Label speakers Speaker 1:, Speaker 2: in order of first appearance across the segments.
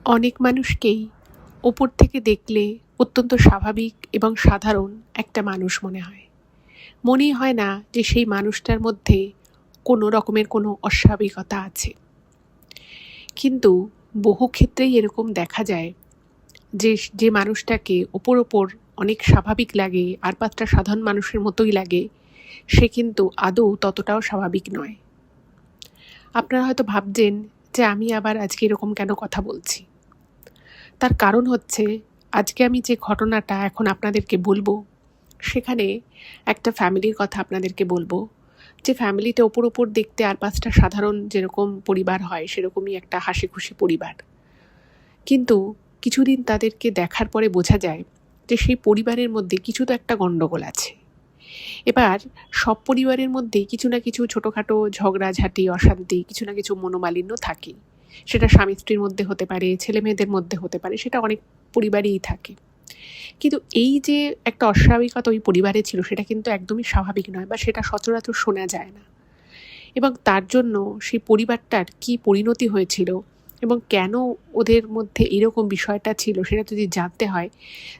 Speaker 1: অনেক মানুষকেই ওপর থেকে দেখলে অত্যন্ত স্বাভাবিক এবং সাধারণ একটা মানুষ মনে হয়। মনেই হয় না যে সেই মানুষটার মধ্যে কোনো রকমের কোনো অস্বাভাবিকতা আছে। কিন্তু বহু ক্ষেত্রেই এরকম দেখা যায় যে যে মানুষটাকে ওপর অনেক স্বাভাবিক লাগে, আর পাঁচটা সাধারণ মানুষের মতোই লাগে, সে কিন্তু আদৌ ততটাও স্বাভাবিক নয়। আপনারা হয়তো ভাবছেন যে আমি আবার আজকে এরকম কেন কথা বলছি। তার কারণ হচ্ছে, আজকে আমি যে ঘটনাটা এখন আপনাদেরকে বলবো, সেখানে একটা ফ্যামিলির কথা আপনাদেরকে বলবো, যে ফ্যামিলিতে ওপর দেখতে আর পাঁচটা সাধারণ যেরকম পরিবার হয় সেরকমই একটা হাসি খুশি পরিবার। কিন্তু কিছুদিন তাদেরকে দেখার পরে বোঝা যায় যে সেই পরিবারের মধ্যে কিছু তো একটা গণ্ডগোল আছে। এবার সব পরিবারের মধ্যেই কিছু না কিছু ছোটোখাটো ঝগড়াঝাঁটি, অশান্তি, কিছু না কিছু মনোমালিন্য থাকেই। সেটা স্বামী স্ত্রীর মধ্যে হতে পারে, ছেলে মেয়েদের মধ্যে হতে পারে, সেটা অনেক পরিবারেই থাকে। কিন্তু এই যে একটা অস্বাভাবিকতা ওই পরিবারে ছিল, সেটা কিন্তু একদমই স্বাভাবিক নয়, বা সেটা সচরাচর শোনা যায় না। এবং তার জন্য সেই পরিবারটার কী পরিণতি হয়েছিল এবং কেন ওদের মধ্যে এরকম বিষয়টা ছিল, সেটা যদি জানতে হয়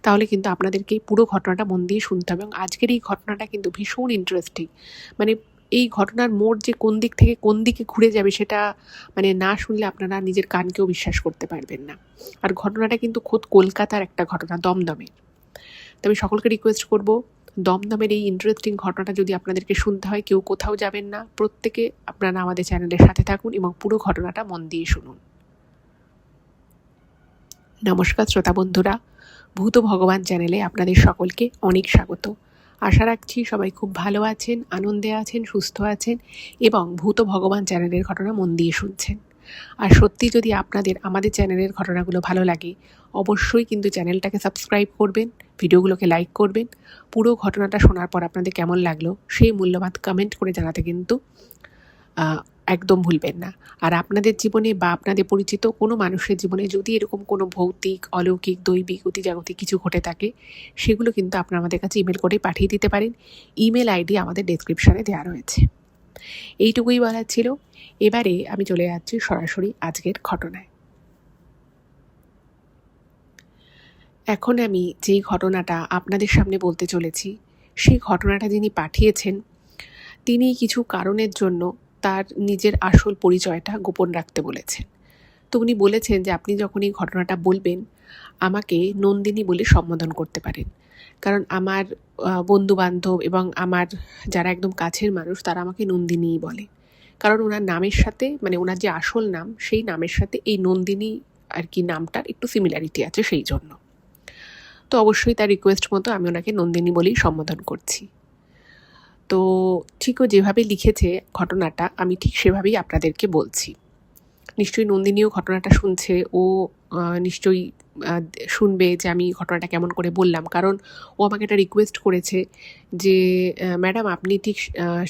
Speaker 1: তাহলে কিন্তু আপনাদেরকে এই পুরো ঘটনাটা মন দিয়ে শুনতে হবে। এবং আজকের এই ঘটনাটা কিন্তু ভীষণ ইন্টারেস্টিং। মানে এই ঘটনার মোড় যে কোন দিক থেকে কোন দিকে ঘুরে যাবে, সেটা মানে না শুনলে আপনারা নিজের কানকেও বিশ্বাস করতে পারবেন না। আর ঘটনাটা কিন্তু খোদ কলকাতার একটা ঘটনা, দমদমের। তো আমি সকলকে রিকোয়েস্ট করব, দমদমের এই ইন্টারেস্টিং ঘটনাটা যদি আপনাদেরকে শুনতে হয়, কেউ কোথাও যাবেন না, প্রত্যেকে আপনারা আমাদের চ্যানেলের সাথে থাকুন এবং পুরো ঘটনাটা মন দিয়ে শুনুন। নমস্কার শ্রোতা বন্ধুরা, ভূত ভগবান চ্যানেলে আপনাদের সকলকে অনেক স্বাগত। আশা রাখছি সবাই খুব ভালো আছেন, আনন্দে আছেন, সুস্থ আছেন এবং ভূত ভগবান চ্যানেলের ঘটনা মন দিয়ে শুনছেন। আর সত্যি যদি আপনাদের আমাদের চ্যানেলের ঘটনাগুলো ভালো লাগে, অবশ্যই কিন্তু চ্যানেলটাকে সাবস্ক্রাইব করবেন, ভিডিওগুলোকে লাইক করবেন। পুরো ঘটনাটা শোনার পর আপনাদের কেমন লাগলো সেই মূল্যবান কমেন্ট করে জানাতে কিন্তু একদম ভুলবেন না। আর আপনাদের জীবনে বা আপনাদের পরিচিত কোনো মানুষের জীবনে যদি এরকম কোনো ভৌতিক, অলৌকিক, দৈবিক, অতিজাগতিক কিছু ঘটে থাকে, সেগুলো কিন্তু আপনারা আমাদের কাছে ইমেল করে পাঠিয়ে দিতে পারেন। ইমেল আইডি আমাদের ডেসক্রিপশানে দেওয়া রয়েছে। এইটুকুই বলার ছিল। এবারে আমি চলে যাচ্ছি সরাসরি আজকের ঘটনায়। এখন আমি যেই ঘটনাটা আপনাদের সামনে বলতে চলেছি, সেই ঘটনাটা যিনি পাঠিয়েছেন, তিনি কিছু কারণের জন্য তার নিজের আসল পরিচয়টা গোপন রাখতে বলেছেন। তো উনি বলেছেন যে আপনি যখন এই ঘটনাটা বলবেন, আমাকে নন্দিনী বলে সম্বোধন করতে পারেন। কারণ আমার বন্ধুবান্ধব এবং আমার যারা একদম কাছের মানুষ, তারা আমাকে নন্দিনীই বলে। কারণ ওনার নামের সাথে, মানে ওনার যে আসল নাম, সেই নামের সাথে এই নন্দিনী আর কি নামটার একটু সিমিলারিটি আছে, সেই জন্য। তো অবশ্যই তার রিকোয়েস্ট মতো আমি ওনাকে নন্দিনী বলেই সম্বোধন করছি। তো ঠিক ও যেভাবে লিখেছে ঘটনাটা, আমি ঠিক সেভাবেই আপনাদেরকে বলছি। নিশ্চয়ই নন্দিনীও ঘটনাটা শুনছে, ও নিশ্চয়ই শুনবে যে আমি ঘটনাটা কেমন করে বললাম। কারণ ও আমাকে একটা রিকোয়েস্ট করেছে যে ম্যাডাম আপনি ঠিক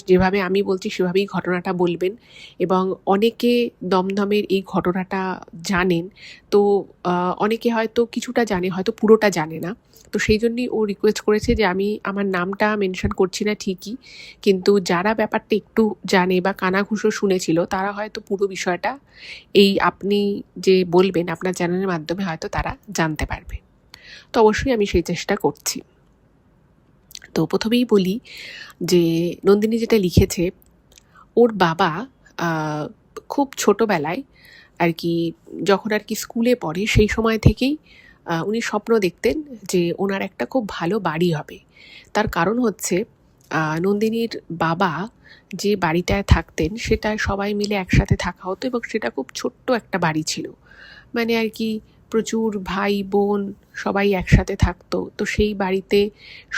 Speaker 1: যেভাবে আমি বলছি সেভাবেই ঘটনাটা বলবেন। এবং অনেকে দমদমের এই ঘটনাটা জানেন, তো অনেকে হয়তো কিছুটা জানে, হয়তো পুরোটা জানে না। তো সেই জন্যই ও রিকোয়েস্ট করেছে যে আমি আমার নামটা মেনশন করছি না ঠিকই, কিন্তু যারা ব্যাপারটা একটু জানে বা কানাঘুষো শুনেছিল, তারা হয়তো পুরো বিষয়টা এই আপনি যে বলবেন আপনার চ্যানেলের মাধ্যমে হয়তো তারা জানতে পারবে। তো অবশ্যই আমি সেই চেষ্টা করছি। তো প্রথমেই বলি যে নন্দিনী যেটা লিখেছে, ওর বাবা খুব ছোটোবেলায় আর কি, যখন আর কি স্কুলে পড়ে, সেই সময় থেকেই উনি স্বপ্ন দেখতেন যে ওনার একটা খুব ভালো বাড়ি হবে। তার কারণ হচ্ছে, নন্দিনীর বাবা যে বাড়িটায় থাকতেন, সেটায় সবাই মিলে একসাথে থাকা হতো এবং সেটা খুব ছোট্ট একটা বাড়ি ছিল। মানে আর কি প্রচুর ভাই বোন সবাই একসাথে থাকতো। তো সেই বাড়িতে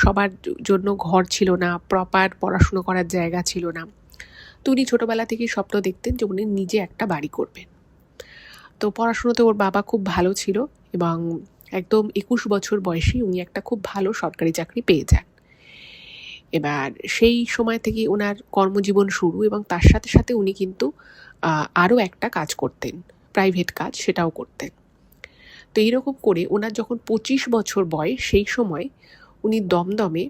Speaker 1: সবার জন্য ঘর ছিল না, প্রপার পড়াশুনো করার জায়গা ছিল না। তো উনি ছোটোবেলা থেকেই স্বপ্ন দেখতেন যে উনি নিজে একটা বাড়ি করবেন। তো পড়াশুনোতে ওর বাবা খুব ভালো ছিল এবং একদম 21 বছর বয়সী উনি একটা খুব ভালো সরকারি চাকরি পেয়ে যান। এবার সেই সময় থেকেই ওনার কর্মজীবন শুরু, এবং তার সাথে সাথে উনি কিন্তু আরও একটা কাজ করতেন, প্রাইভেট কাজ, সেটাও করতেন। তো এইরকম করে ওনার যখন 25 বছর বয়স, সেই সময় উনি দমদমে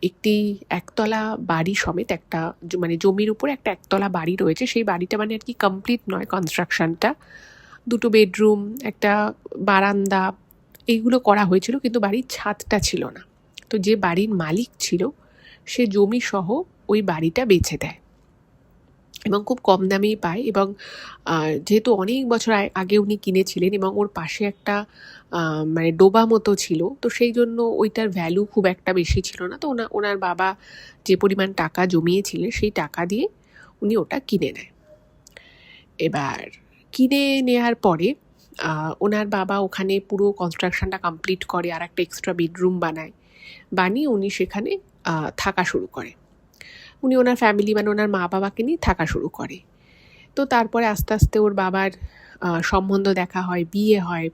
Speaker 1: একটি একতলা বাড়ি সমেত একটা মানে জমির উপরে একটা একতলা বাড়ি রয়েছে, সেই বাড়িটা মানে আর কি কমপ্লিট নয় কনস্ট্রাকশনটা, 2 বেডরুম, একটা বারান্দা, এইগুলো করা হয়েছিল, কিন্তু বাড়ির ছাদটা ছিল না। তো যে বাড়ির মালিক ছিল সে জমি সহ ওই বাড়িটা বেচে দেয় এবং খুব কম দামেই পায়। এবং যেহেতু অনেক বছর আগে উনি কিনেছিলেন এবং ওর পাশে একটা মানে ডোবা মতো ছিল, তো সেই জন্য ওইটার ভ্যালু খুব একটা বেশি ছিল না। তো ওনার বাবা যে পরিমাণ টাকা জমিয়েছিলেন সেই টাকা দিয়ে উনি ওটা কিনে নেয়। এবার কিনে নেওয়ার পরে ওনার বাবা ওখানে পুরো কনস্ট্রাকশনটা কমপ্লিট করে, আর একটা এক্সট্রা বেডরুম বানিয়ে উনি সেখানে থাকা শুরু করে। উনি ওনার ফ্যামিলি মানে ওনার মা বাবাকে নিয়ে থাকা শুরু করে। তো তারপরে আস্তে আস্তে ওর বাবার সম্বন্ধ দেখা হয়, বিয়ে হয়।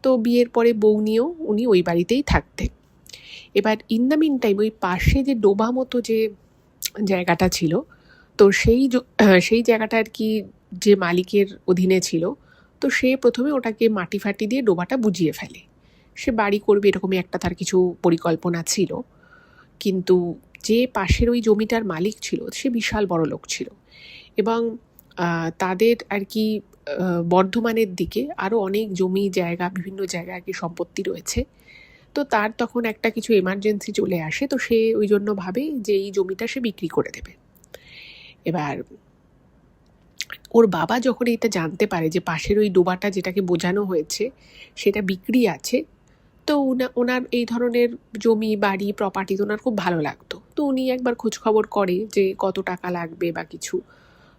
Speaker 1: তো বিয়ের পরে বউ নিয়েও উনি ওই বাড়িতেই থাকতেন। এবার ইন দ্য মিন টাইম ওই পাশে যে ডোবা মতো যে জায়গাটা ছিল, তো সেই জায়গাটা আর কি যে মালিকের অধীনে ছিল, তো সে প্রথমে ওটাকে মাটি ফাটি দিয়ে ডোবাটা বুঝিয়ে ফেলে। সে বাড়ি করবে এরকমই একটা তার কিছু পরিকল্পনা ছিল। কিন্তু যে পাশের ওই জমিটার মালিক ছিল সে বিশাল বড় লোক ছিল এবং তাদের আর কি বর্ধমানের দিকে আরও অনেক জমি জায়গা, বিভিন্ন জায়গায় আর কি সম্পত্তি রয়েছে। তো তার তখন একটা কিছু এমার্জেন্সি চলে আসে, তো সে ওই জন্য ভাবে যে এই জমিটা সে বিক্রি করে দেবে। এবার ওর বাবা যখন এটা জানতে পারে যে পাশের ওই ডোবাটা যেটাকে বোঝানো হয়েছে সেটা বিক্রি আছে, তো ওনার এই ধরনের জমি বাড়ি প্রপার্টি তো ওনার খুব ভালো লাগতো। তো উনি একবার খোঁজখবর করে যে কত টাকা লাগবে বা কিছু।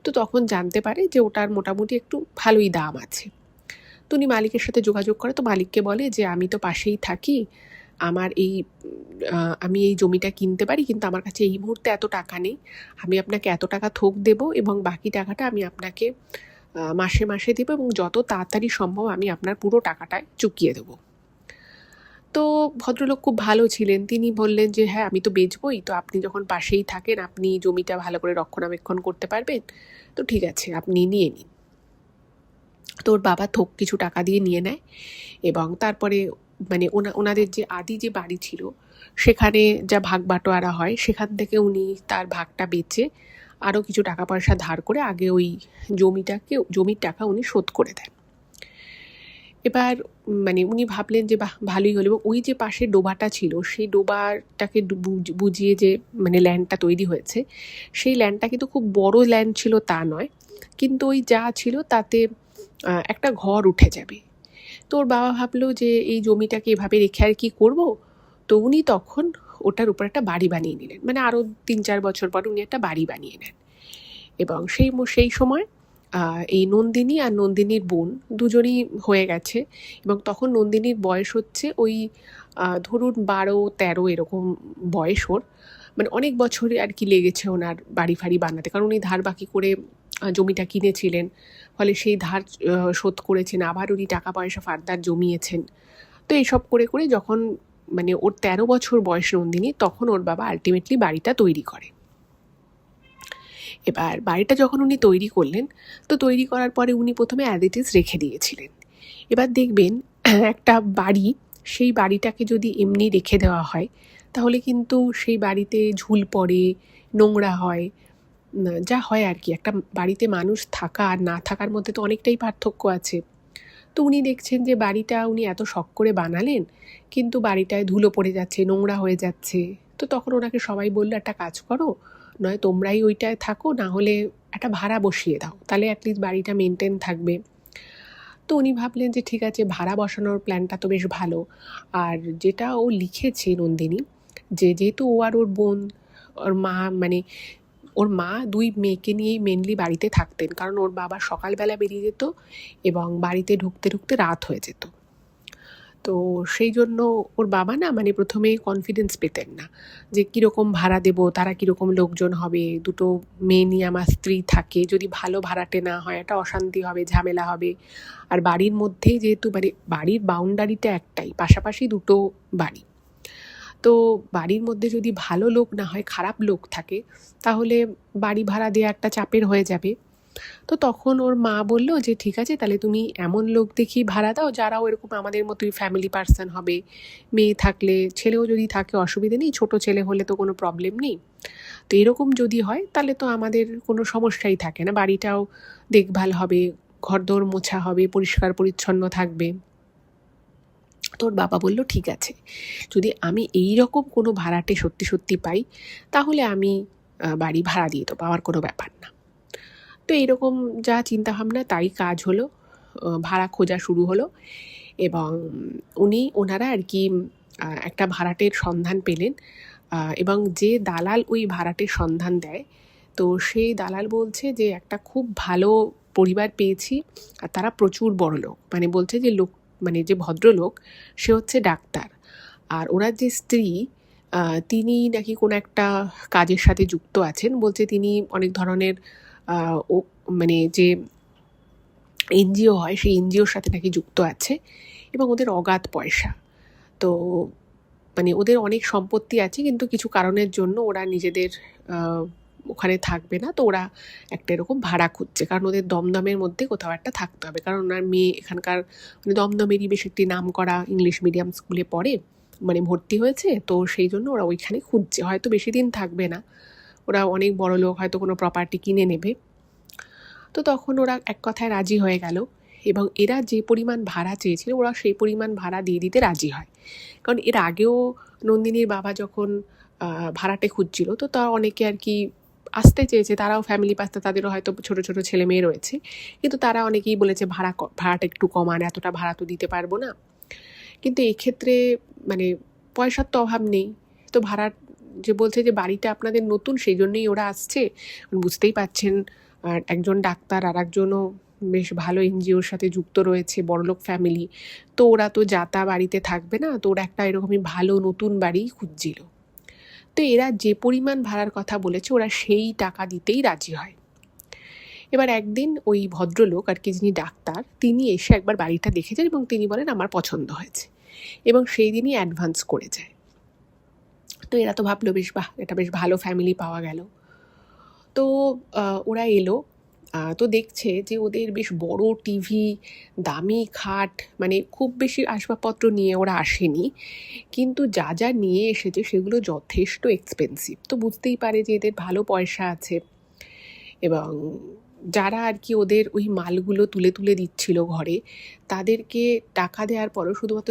Speaker 1: তো তখন জানতে পারে যে ওটার মোটামুটি একটু ভালোই দাম আছে। তো উনি মালিকের সাথে যোগাযোগ করে, তো মালিককে বলে যে আমি তো পাশেই থাকি, আমি এই জমিটা কিনতে পারি, কিন্তু আমার কাছে এই মুহূর্তে এত টাকা নেই। আমি আপনাকে এত টাকা থোক দেবো এবং বাকি টাকাটা আমি আপনাকে মাসে মাসে দেবো এবং যত তাড়াতাড়ি সম্ভব আমি আপনার পুরো টাকাটায় চুকিয়ে দেবো। তো ভদ্রলোক খুব ভালো ছিলেন, তিনি বললেন যে হ্যাঁ আমি তো বেচবই, তো আপনি যখন পাশেই থাকেন আপনি জমিটা ভালো করে রক্ষণাবেক্ষণ করতে পারবেন, তো ঠিক আছে আপনি নিয়ে নিন। তো ওর বাবা থোক কিছু টাকা দিয়ে নিয়ে নেয় এবং তারপরে মানে ওনাদের যে আদি যে বাড়ি ছিল সেখানে যা ভাগ বাটোয়ারা হয় সেখান থেকে উনি তার ভাগটা বেচে আরও কিছু টাকা পয়সা ধার করে আগে ওই জমির টাকা উনি শোধ করে দেন। এবার মানে উনি ভাবলেন যে বাহ ভালোই হলো, এবং ওই যে পাশে ডোবাটা ছিল সেই ডোবাটাকে বুঝিয়ে যে মানে ল্যান্ডটা তৈরি হয়েছে, সেই ল্যান্ডটা কিন্তু খুব বড় ল্যান্ড ছিল তা নয়, কিন্তু ওই যা ছিল তাতে একটা ঘর উঠে যাবে। তো ওর বাবা ভাবলো যে এই জমিটাকে এভাবে রেখে আর কি করবো। তো উনি তখন ওটার উপর একটা বাড়ি বানিয়ে নিলেন, মানে আরও 3-4 বছর পর উনি একটা বাড়ি বানিয়ে নেন। এবং সেই সময় এই নন্দিনী আর নন্দিনীর বোন দুজনই হয়ে গেছে এবং তখন নন্দিনীর বয়স হচ্ছে ওই ধরুন 12-13 এরকম বয়স ওর। মানে অনেক বছরে আর কি লেগেছে ওনার বাড়ি ফাড়ি বানাতে, কারণ উনি ধার বাকি করে জমিটা কিনেছিলেন, ফলে সেই ধার শোধ করেছেন, আবার উনি টাকা পয়সা ফার্দার জমিয়েছেন। তো এইসব করে করে যখন মানে ওর 13 বছর বয়স নন্দিনী, তখন ওর বাবা আলটিমেটলি বাড়িটা তৈরি করে। এবার বাড়িটা যখন উনি তৈরি করলেন, তো তৈরি করার পরে উনি প্রথমে অ্যাজ ইট ইজ রেখে দিয়েছিলেন। এবার দেখবেন একটা বাড়ি, সেই বাড়িটাকে যদি এমনি রেখে দেওয়া হয় তাহলে কিন্তু সেই বাড়িতে ঝুল পড়ে, নোংরা হয়, যা হয় আর কি। একটা বাড়িতে মানুষ থাকা আর না থাকার মধ্যে তো অনেকটাই পার্থক্য আছে। তো উনি দেখছেন যে বাড়িটা উনি এত শখ করে বানালেন, কিন্তু বাড়িটায় ধুলো পড়ে যাচ্ছে, নোংরা হয়ে যাচ্ছে। তো তখন ওনাকে সবাই বললো একটা কাজ করো, নয় তোমরাই ওইটায় থাকো, না হলে একটা ভাড়া বসিয়ে দাও, তাহলে অ্যাটলিস্ট বাড়িটা মেনটেন থাকবে। তো উনি ভাবলেন যে ঠিক আছে, ভাড়া বসানোর প্ল্যানটা তো বেশ ভালো। আর যেটা ও লিখেছে নন্দিনী, যেহেতু ও আর ওর বোন, ওর মা মানে ওর মা 2 মেয়েকে নিয়েই মেনলি বাড়িতে থাকতেন, কারণ ওর বাবা সকালবেলা বেরিয়ে যেত এবং বাড়িতে ঢুকতে ঢুকতে রাত হয়ে যেত। তো সেই জন্য ওর বাবা না মানে প্রথমে কনফিডেন্স পেতেন না যে কীরকম ভাড়া দেবো, তারা কীরকম লোকজন হবে, 2 মেয়ে নিয়ে আমার স্ত্রী থাকে, যদি ভালো ভাড়াটে না হয় একটা অশান্তি হবে, ঝামেলা হবে। আর বাড়ির মধ্যেই যেহেতু মানে বাড়ির বাউন্ডারিটা একটাই, পাশাপাশি 2 বাড়ি, তো বাড়ির মধ্যে যদি ভালো লোক না হয়, খারাপ লোক থাকে, তাহলে বাড়ি ভাড়া দেওয়া একটা চাপের হয়ে যাবে। তো তখন ওর মা বললো যে ঠিক আছে, তাহলে তুমি এমন লোক দেখি ভাড়া দাও যারাও এরকম আমাদের মতোই ফ্যামিলি পার্সন হবে, মেয়ে থাকলে, ছেলেও যদি থাকে অসুবিধে নেই, ছোট ছেলে হলে তো কোনো প্রবলেম নেই। তো এরকম যদি হয় তাহলে তো আমাদের কোনো সমস্যাই থাকে না, বাড়িটাও দেখভাল হবে, ঘরদোর মোছা হবে, পরিষ্কার পরিচ্ছন্ন থাকবে। তোর বাবা বলল ঠিক আছে, যদি আমি এই রকম কোনো ভাড়াটে সত্যি সত্যি পাই তাহলে আমি বাড়ি ভাড়া দিয়ে দেবো, আমার কোনো ব্যাপার না। তো এইরকম যা চিন্তাভাবনা তাই কাজ হলো, ভাড়া খোঁজা শুরু হলো এবং ওনারা আর কি একটা ভাড়াটের সন্ধান পেলেন এবং যে দালাল ওই ভাড়াটের সন্ধান দেয়, তো সেই দালাল বলছে যে একটা খুব ভালো পরিবার পেয়েছি আর তারা প্রচুর বড়লোক। মানে বলছে যে যে ভদ্রলোক সে হচ্ছে ডাক্তার, আর ওনার যে স্ত্রী তিনি নাকি কোনো একটা কাজের সাথে যুক্ত আছেন। বলছে তিনি অনেক ধরনের যে এনজিও হয় সেই এনজিওর সাথে নাকি যুক্ত আছে এবং ওদের অগাধ পয়সা। তো ওদের অনেক সম্পত্তি আছে, কিন্তু কিছু কারণের জন্য ওরা নিজেদের ওখানে থাকবে না। তো ওরা একটা এরকম ভাড়া খুঁজছে, কারণ ওদের দমদমের মধ্যে কোথাও একটা থাকতে হবে, কারণ ওনার মেয়ে এখানকার দমদমেরই বেশ একটি নাম করা ইংলিশ মিডিয়াম স্কুলে পড়ে, ভর্তি হয়েছে। তো সেই জন্য ওরা ওইখানে খুঁজছে, হয়তো বেশি দিন থাকবে না, ওরা অনেক বড় লোক, হয়তো কোনো প্রপার্টি কিনে নেবে। তো তখন ওরা এক কথায় রাজি হয়ে গেল এবং এরা যে পরিমাণ ভাড়া চেয়েছিল ওরা সেই পরিমাণ ভাড়া দিয়ে দিতে রাজি হয়। কারণ এর আগেও নন্দিনীর বাবা যখন ভাড়াটে খুঁজছিল, তো তারা অনেকে আর কি আসতে চেয়েছে, তারাও ফ্যামিলি পাস্তা, তাদেরও হয়তো ছোটো ছোটো ছেলে মেয়ে রয়েছে, কিন্তু তারা অনেকেই বলেছে ভাড়াটা একটু কমান, এতটা ভাড়া তো দিতে পারবো না। কিন্তু এক্ষেত্রে পয়সার তো অভাব নেই, তো ভাড়া যে বলছে যে বাড়িটা আপনাদের নতুন সেই জন্যই ওরা আসছে। বুঝতেই পাচ্ছেন একজন ডাক্তার আর একজনও বেশ ভালো এনজিওর সাথে যুক্ত রয়েছে, বড়লোক ফ্যামিলি, তো ওরা তো যাতা বাড়িতে থাকবে না, তো ওরা একটা এরকমই ভালো নতুন বাড়ি খুঁজছিল। তো এরা যে পরিমাণ ভাড়ার কথা বলেছে ওরা সেই টাকা দিতেই রাজি হয়। এবার একদিন ওই ভদ্রলোক আর কি, যিনি ডাক্তার, তিনি এসে একবার বাড়িটা দেখেছেন এবং তিনি বলেন আমার পছন্দ হয়েছে, এবং সেই দিনই অ্যাডভান্স করে যায়। তো এরা তো ভাবলো বেশ বাহ, এটা বেশ ভালো ফ্যামিলি পাওয়া গেল। তো ওরা এলো, তো দেখছে যে ওদের বেশ বড় টিভি, দামি খাট, খুব বেশি আসবাবপত্র নিয়ে ওরা আসেনি, কিন্তু যা যা নিয়ে এসেছে সেগুলো যথেষ্ট এক্সপেন্সিভ। তো বুঝতেই পারে যে এদের ভালো পয়সা আছে, এবং যারা আর কি ওদের ওই মালগুলো তুলে তুলে দিচ্ছিল ঘরে, তাদেরকে টাকা দেওয়ার পরও শুধুমাত্র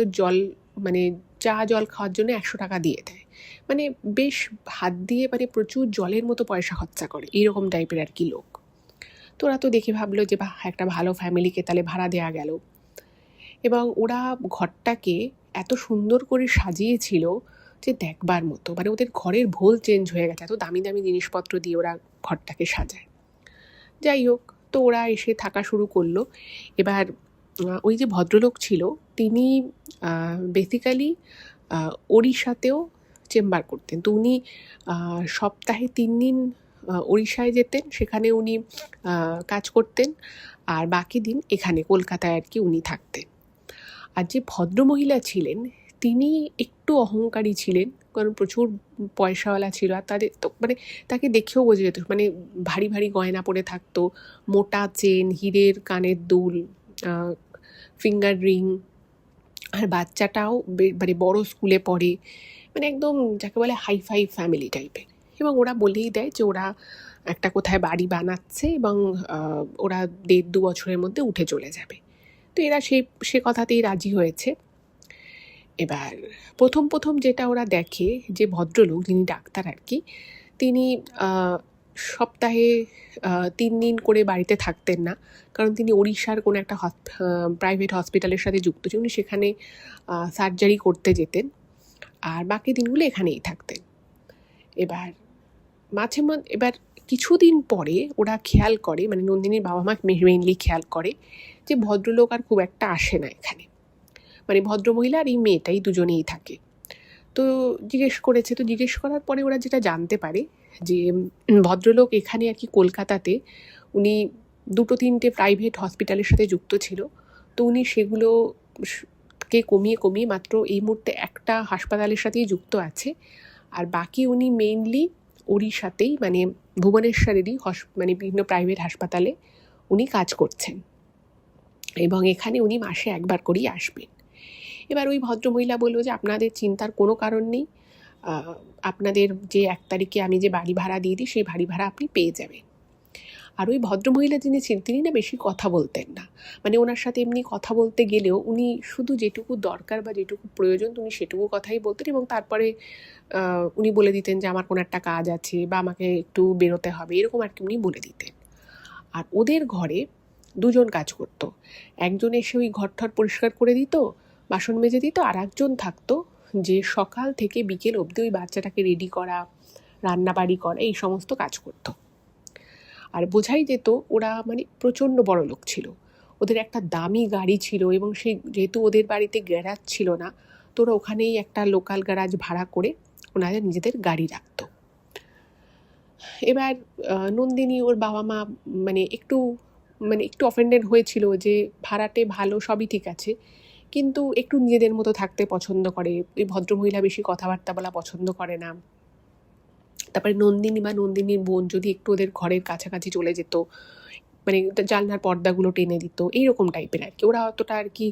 Speaker 1: চা জল খাওয়ার জন্য 100 টাকা দিয়ে দেয়। বেশ হাত দিয়ে প্রচুর জলের মতো পয়সা খরচা করে, এইরকম টাইপের আর কি লোক। তো ওরা তো দেখে ভাবলো যে বাহ, একটা ভালো ফ্যামিলিকে তাহলে ভাড়া দেওয়া গেল। এবং ওরা ঘরটাকে এত সুন্দর করে সাজিয়েছিল যে দেখবার মতো, ওদের ঘরের ভোল চেঞ্জ হয়ে গেছে, এত দামি দামি জিনিসপত্র দিয়ে ওরা ঘরটাকে সাজায়। যাই হোক, তো ওরা এসে থাকা শুরু করলো। এবার ওই যে ভদ্রলোক ছিল তিনি বেসিক্যালি ওড়িশাতেও চেম্বার করতেন। তো উনি সপ্তাহে 3 দিন ওড়িশায় যেতেন, সেখানে উনি কাজ করতেন, আর বাকি দিন এখানে কলকাতায় আর কি উনি থাকতেন। আর যে ভদ্রমহিলা ছিলেন তিনি একটু অহংকারী ছিলেন, কারণ প্রচুর পয়সাওয়ালা ছিল, আর তাদের তো তাকে দেখেও বোঝা যেত, ভারী ভারী গয়না পরে থাকতো, মোটা চেন, হীরের কানের দুল, ফিঙ্গার রিং, আর বাচ্চাটাও বড় স্কুলে পড়ে, একদম যাকে বলে হাইফাই ফ্যামিলি টাইপের। এবং ওরা বলেই দেয় যে ওরা একটা কোথায় বাড়ি বানাচ্ছে এবং ওরা 1.5-2 বছরের মধ্যে উঠে চলে যাবে। তো এরা সে কথাতেই রাজি হয়েছে। এবার প্রথম যেটা ওরা দেখে, যে ভদ্রলোক যিনি ডাক্তার আর কি, তিনি সপ্তাহে 3 দিন করে বাড়িতে থাকতেন না, কারণ তিনি ওড়িশার কোনো একটা প্রাইভেট হসপিটালের সাথে যুক্ত ছিলেন, উনি সেখানে সার্জারি করতে যেতেন, আর বাকি দিনগুলো এখানেই থাকতেন। এবার এবার কিছুদিন পরে ওরা খেয়াল করে, নন্দিনীর বাবা মা মেইনলি খেয়াল করে যে ভদ্রলোক আর খুব একটা আসে না এখানে, ভদ্রমহিলা আর এই মেয়েটাই দুজনেই থাকে। তো জিজ্ঞেস করেছে, তো জিজ্ঞেস করার পরে ওরা যেটা জানতে পারে যে ভদ্রলোক এখানে আর কি কলকাতাতে উনি 2-3টে প্রাইভেট হসপিটালের সাথে যুক্ত ছিল। তো উনি সেগুলোকে কমিয়ে মাত্র এই মুহূর্তে একটা হাসপাতালের সাথেই যুক্ত আছে, আর বাকি উনি মেইনলি ওড়িশাতেই ভুবনেশ্বরেরই বিভিন্ন প্রাইভেট হাসপাতালে উনি কাজ করছেন, এবং এখানে উনি মাসে একবার করেই আসবেন। এবার ওই ভদ্রমহিলা বললো যে আপনাদের চিন্তার কোনো কারণ নেই, আপনাদের যে 1 তারিখে আমি যে বাড়ি ভাড়া দিয়ে দিই সেই বাড়ি ভাড়া আপনি পেয়ে যাবেন। আর ওই ভদ্রমহিলা যিনি ছিলেন তিনি না বেশি কথা বলতেন না, মানে ওনার সাথে এমনি কথা বলতে গেলেও উনি শুধু যেটুকু দরকার বা যেটুকু প্রয়োজন উনি সেটুকু কথাই বলতেন, এবং তারপরে উনি বলে দিতেন যে আমার কোনো একটা কাজ আছে বা আমাকে একটু বেরোতে হবে, এরকম আর কি উনি বলে দিতেন। আর ওদের ঘরে দুজন কাজ করতো, একজন এসে ওই ঘরঠর পরিষ্কার করে দিত, বাসন মেজে দিত, আর একজন থাকতো যে সকাল থেকে বিকেল অবধি ওই বাচ্চাটাকে রেডি করা, রান্নাবাড়ি করা, এই সমস্ত কাজ করতো। আর বোঝাই যেত ওরা মানে প্রচণ্ড বড় লোক ছিল, ওদের একটা দামি গাড়ি ছিল, এবং সেই যেহেতু ওদের বাড়িতে গ্যারাজ ছিল না, তো ওরা ওখানেই একটা লোকাল গ্যারাজ ভাড়া করে ওনারা নিজেদের গাড়ি রাখতো। এবার নন্দিনী ওর বাবা মা মানে একটু অফেন্ডেড হয়েছিল যে ভাড়াটে ভালো, সবই ঠিক আছে, কিন্তু একটু নিজেদের মতো থাকতে পছন্দ করে, ওই ভদ্রমহিলা বেশি কথাবার্তা বলা পছন্দ করে না। তারপরে নন্দিনী বা নন্দিনীর বোন যদি একটু ওদের ঘরের কাছাকাছি চলে যেত, মানে জানলার পর্দাগুলো টেনে দিত, এইরকম টাইপের আর কি। ওরা অতটা আর কি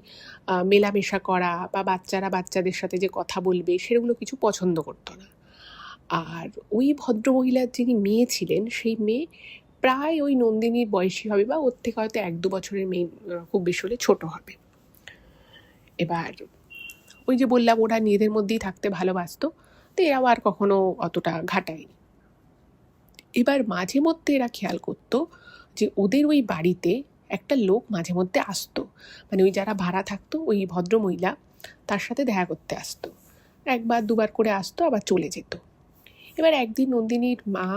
Speaker 1: মেলামেশা করা বা বাচ্চারা বাচ্চাদের সাথে যে কথা বলবে সেগুলো কিছু পছন্দ করতো না। আর ওই ভদ্রমহিলার যিনি মেয়ে ছিলেন, সেই মেয়ে প্রায় ওই নন্দিনীর বয়সী হবে, বা ওর থেকে হয়তো 1-2 বছরের মেয়ে, খুব বেশি হলে ছোট হবে। এবার ওই যে বললাম ওরা নিজেদের মধ্যেই থাকতে ভালোবাসতো, তো এরাও আর কখনো অতটা ঘাটায়নি। এবার মাঝে মধ্যে এরা খেয়াল করতো যে ওদের ওই বাড়িতে একটা লোক মাঝে মধ্যে আসতো, মানে ওই যারা ভাড়া থাকতো ওই ভদ্রমহিলা তার সাথে দেখা করতে আসতো, 1-2বার করে আসতো, আবার চলে যেত। এবার একদিন নন্দিনীর মা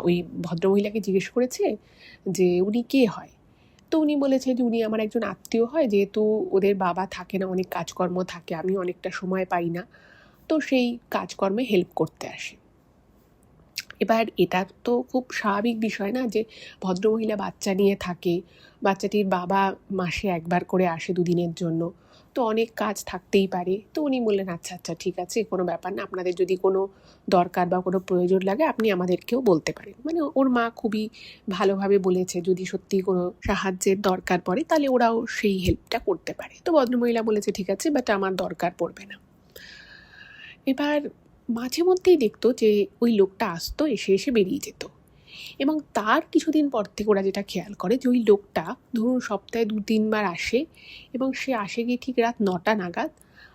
Speaker 1: ওই ভদ্রমহিলাকে জিজ্ঞেস করেছে যে উনি কে হয়, তো উনি বলেছে যে উনি আমার একজন আত্মীয় হয়, যেহেতু ওদের বাবা থাকে না, অনেক কাজকর্ম থাকে, আমি অনেকটা সময় পাই না, তো সেই কাজকর্মে হেল্প করতে আসে। এবার এটা তো খুব স্বাভাবিক বিষয় না যে ভদ্রমহিলা বাচ্চা নিয়ে থাকে, বাচ্চাটির বাবা মাসে 1বার করে আসে 2 দিনের জন্য, তো অনেক কাজ থাকতেই পারে। তো উনি বললেন আচ্ছা আচ্ছা ঠিক আছে, কোনো ব্যাপার না, আপনাদের যদি কোনো দরকার বা কোনো প্রয়োজন লাগে আপনি আমাদেরকেও বলতে পারেন। মানে ওর মা খুবই ভালোভাবে বলেছে যদি সত্যি কোনো সাহায্যের দরকার পড়ে তাহলে ওরাও সেই হেল্পটা করতে পারে। তো ভদ্রমহিলা বলেছে ঠিক আছে, বাট আমার দরকার পড়বে না। এবার মাঝে মধ্যেই দেখতো যে ওই লোকটা আসতো, এসে এসে বেরিয়ে যেত, এবং তার কিছুদিন পর থেকে ওরা যেটা খেয়াল করে যে ওই লোকটা ধরুন সপ্তাহে 2-3বার আসে, এবং সে আসে গিয়ে ঠিক রাত 9টা নাগাদ,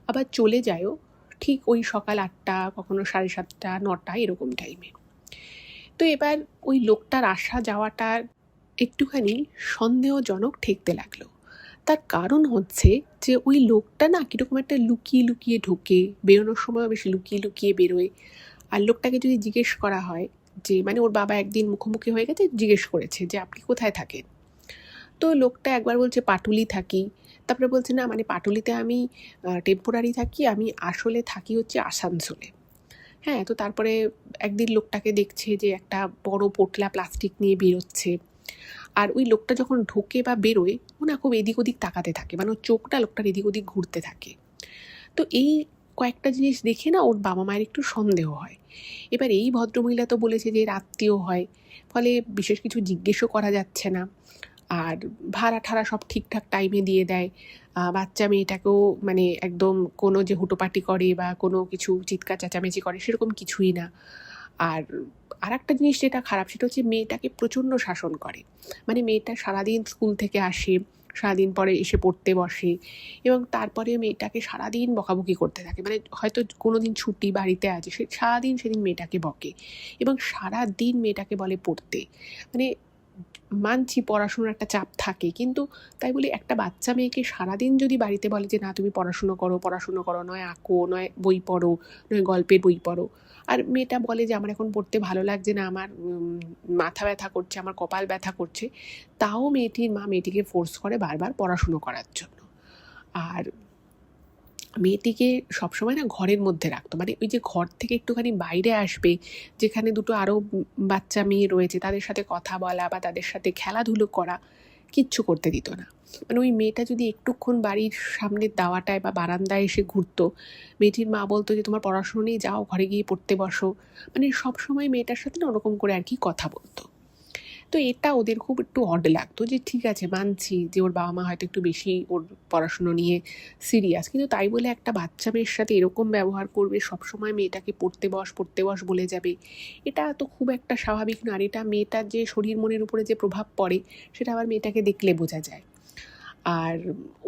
Speaker 1: আবার চলে যায়ও ঠিক ওই সকাল 8টা, কখনো 7:30, 9টা এরকম টাইমে। তো এবার ওই লোকটার আসা যাওয়াটার একটুখানি সন্দেহজনক ঠেকতে লাগলো। তার কারণ হচ্ছে যে ওই লোকটা না কীরকম একটা লুকিয়ে লুকিয়ে ঢোকে, বেরোনোর সময়ও বেশি লুকিয়ে লুকিয়ে বেরোয়। আর লোকটাকে যদি জিজ্ঞেস করা হয় যে, মানে ওর বাবা একদিন মুখোমুখি হয়ে গেছে, জিজ্ঞেস করেছে যে আপনি কোথায় থাকেন, তো লোকটা একবার বলছে পাটুলি থাকি, তারপরে বলছে না মানে পাটুলিতে আমি টেম্পোরারি থাকি, আমি আসলে থাকি হচ্ছে আসানসোলে। হ্যাঁ, তো তারপরে একদিন লোকটাকে দেখছে যে একটা বড় পোটলা প্লাস্টিক নিয়ে বেরোচ্ছে, আর ওই লোকটা যখন ঢোকে বা বেরোয় ও না খুব এদিক ওদিক তাকাতে থাকে, মানে ওর চোখটা লোকটার এদিক ওদিক ঘুরতে থাকে। তো এই কয়েকটা জিনিস দেখে না ওর বাবা মায়ের একটু সন্দেহ হয়। এবার এই ভদ্রমহিলা তো বলেছে যে এর আত্মীয় হয়, ফলে বিশেষ কিছু জিজ্ঞেসও করা যাচ্ছে না, আর ভাড়া ঠাড়া সব ঠিকঠাক টাইমে দিয়ে দেয়। বাচ্চা মেয়েটাকেও মানে একদম কোনো যে হুটোপাটি করে বা কোনো কিছু চিৎকার চেঁচামেচি করে সেরকম কিছুই না। আর আরেকটা জিনিস যেটা খারাপ সেটা হচ্ছে মেয়েটাকে প্রচণ্ড শাসন করে, মানে মেয়েটা সারাদিন স্কুল থেকে আসে, সারাদিন পরে এসে পড়তে বসে, এবং তারপরে মেয়েটাকে সারাদিন বকাবকি করতে থাকে, মানে হয়তো কোনো দিন ছুটি বাড়িতে আছে, সে সারাদিন সেদিন মেয়েটাকে বকে, এবং সারাদিন মেয়েটাকে বলে পড়তে। মানে মানছি পড়াশোনার একটা চাপ থাকে, কিন্তু তাই বলে একটা বাচ্চা মেয়েকে সারাদিন যদি বাড়িতে বলে যে না তুমি পড়াশুনো করো, নয় আঁকো, নয় বই পড়ো, নয় গল্পের বই পড়ো, আর মেয়েটা বলে যে আমার এখন পড়তে ভালো লাগছে না, আমার মাথা ব্যথা করছে, আমার কপাল ব্যথা করছে, তাও মেয়েটির মা মেয়েটিকে ফোর্স করে বারবার পড়াশুনো করার জন্য। আর মেয়েটিকে সবসময় না ঘরের মধ্যে রাখতো, মানে ওই যে ঘর থেকে একটুখানি বাইরে আসবে, যেখানে দুটো আরও বাচ্চা মেয়ে রয়েছে তাদের সাথে কথা বলা বা তাদের সাথে খেলাধুলো করা, কিচ্ছু করতে দিত না। মানে ওই মেয়েটা যদি একটুক্ষণ বাড়ির সামনের দাওয়াটায় বা বারান্দায় এসে ঘুরতো, মেয়েটির মা বলতো যে তোমার পড়াশুনো নেই, যাও ঘরে গিয়ে পড়তে বসো, মানে সবসময় মেয়েটার সাথে না ওরকম করে আর কি কথা বলতো। তো এটা ওদের খুব একটু অড লাগতো যে ঠিক আছে মানছি যে ওর বাবা মা হয়তো একটু বেশি ওর পড়াশুনো নিয়ে সিরিয়াস, কিন্তু তাই বলে একটা বাচ্চা মেয়ের সাথে এরকম ব্যবহার করবে, সবসময় মেয়েটাকে পড়তে বস বলে যাবে, এটা তো খুব একটা স্বাভাবিক না। আর এটা মেয়েটার যে শরীর মনের উপরে যে প্রভাব পড়ে সেটা আবার মেয়েটাকে দেখলে বোঝা যায়। আর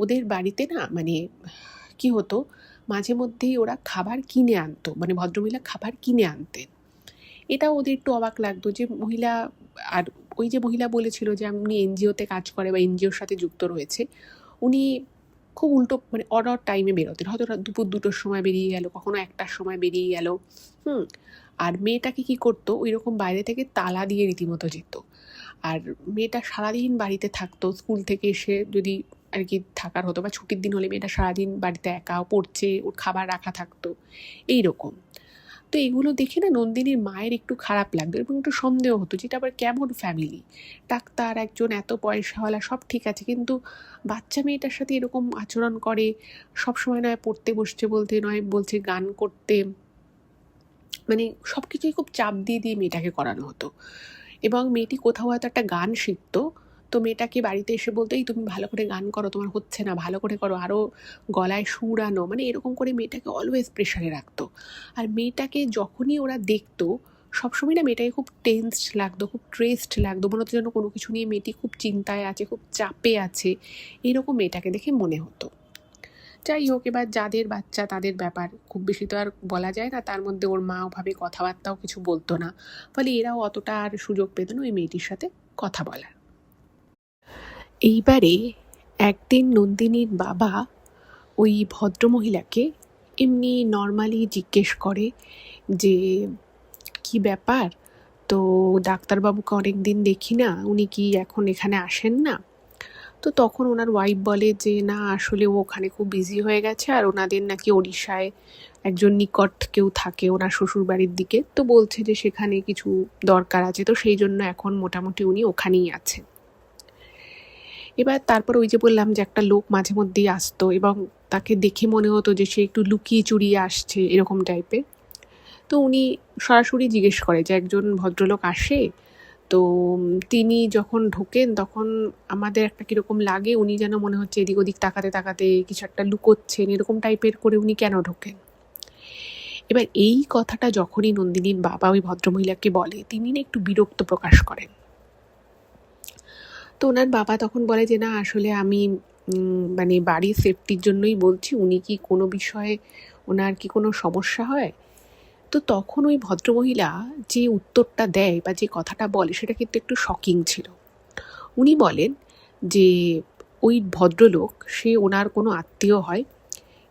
Speaker 1: ওদের বাড়িতে না মানে কি হতো, মাঝে মধ্যেই ওরা খাবার কিনে আনতো, মানে ভদ্রমহিলা খাবার কিনে আনতেন। এটা ওদের একটু অবাক লাগতো যে মহিলা, আর ওই যে মহিলা বলেছিল যে উনি এনজিওতে কাজ করে বা এনজিওর সাথে যুক্ত রয়েছে, উনি খুব উল্টো মানে অড টাইমে বেরোতেন, হয়তো দুপুর 2টোর সময় বেরিয়ে গেল, কখনো 1টার সময় বেরিয়ে গেল। আর মেয়েটাকে কি করতো, ওই রকম বাইরে থেকে তালা দিয়ে রীতিমতো যেত। আর মেয়েটা সারাদিন বাড়িতে থাকতো, স্কুল থেকে এসে যদি আর কি থাকার হতো বা ছুটির দিন হলে মেয়েটা সারাদিন বাড়িতে একা পড়ছে, ওর খাবার রাখা থাকতো এইরকম। তো এগুলো দেখে না নন্দিনীর মায়ের একটু খারাপ লাগতো এবং একটু সন্দেহ হতো যেটা আবার কেমন ফ্যামিলি, ডাক্তার একজন, এত পয়সাওয়ালা, সব ঠিক আছে, কিন্তু বাচ্চা মেয়েটার সাথে এরকম আচরণ করে, সবসময় নয় পড়তে বসছে বলতে, নয় বলছে গান করতে, মানে সব কিছুই খুব চাপ দিয়ে দিয়ে মেয়েটাকে করানো হতো। এবং মেয়েটি কোথাও হয়তো একটা গান শিখতো, তো মেয়েটাকে বাড়িতে এসে বলতো এই তুমি ভালো করে গান করো, তোমার হচ্ছে না, ভালো করে করো, আরও গলায় সুর আনো, মানে এরকম করে মেয়েটাকে অলওয়েজ প্রেশারে রাখতো। আর মেয়েটাকে যখনই ওরা দেখতো সবসময় না মেয়েটাকে খুব টেন্সড লাগতো, খুব স্ট্রেসড লাগতো, মনে হতো যেন কোনো কিছু নিয়ে মেয়েটি খুব চিন্তায় আছে, খুব চাপে আছে, এইরকম মেয়েটাকে দেখে মনে হতো। যাই হোক, এবার যাদের বাচ্চা তাদের ব্যাপার, খুব বেশি তো আর বলা যায় না। তার মধ্যে ওর মা ওভাবে কথাবার্তাও কিছু বলতো না, ফলে এরাও অতটা আর সুযোগ পেত না ওই মেয়েটির সাথে কথা বলার। এইবারে একদিন নন্দিনীর বাবা ওই ভদ্রমহিলাকে এমনি নর্মালি জিজ্ঞেস করে যে কি ব্যাপার, তো ডাক্তারবাবুকে অনেক দিন দেখি না, উনি কি এখন এখানে আসেন না? তো তখন ওনার ওয়াইফ বলে যে না আসলে ও ওখানে খুব বিজি হয়ে গেছে, আর ওনাদের নাকি ওড়িশায় একজন নিকট কেউ থাকে ওনার শ্বশুর বাড়ির দিকে, তো বলছে যে সেখানে কিছু দরকার আছে, তো সেই জন্য এখন মোটামুটি উনি ওখানেই আছেন। এবার তারপর ওই যে বললাম যে একটা লোক মাঝে মধ্যেই আসতো এবং তাকে দেখে মনে হতো যে সে একটু লুকিয়ে চুরিয়ে আসছে এরকম টাইপের। তো উনি সরাসরি জিজ্ঞেস করে যে একজন ভদ্রলোক আসে, তো তিনি যখন ঢোকেন তখন আমাদের একটা কীরকম লাগে, উনি যেন মনে হচ্ছে এদিক ওদিক তাকাতে তাকাতে কিছু একটা লুকোচ্ছেন, এরকম টাইপের করে উনি কেন ঢোকেন? এবার এই কথাটা যখনই নন্দিনীর বাবা ওই ভদ্রমহিলাকে বলে, তিনি না একটু বিরক্ত প্রকাশ করেন। তো ওনার বাবা তখন বলে যে না আসলে আমি মানে বাড়ির সেফটির জন্যই বলছি, উনি কি কোনো বিষয়ে ওনার কি কোনো সমস্যা হয়? তো তখন ওই ভদ্রমহিলা যে উত্তরটা দেয় বা যে কথাটা বলে সেটা কিন্তু একটু শকিং ছিল। উনি বলেন যে ওই ভদ্রলোক সে ওনার কোনো আত্মীয় হয়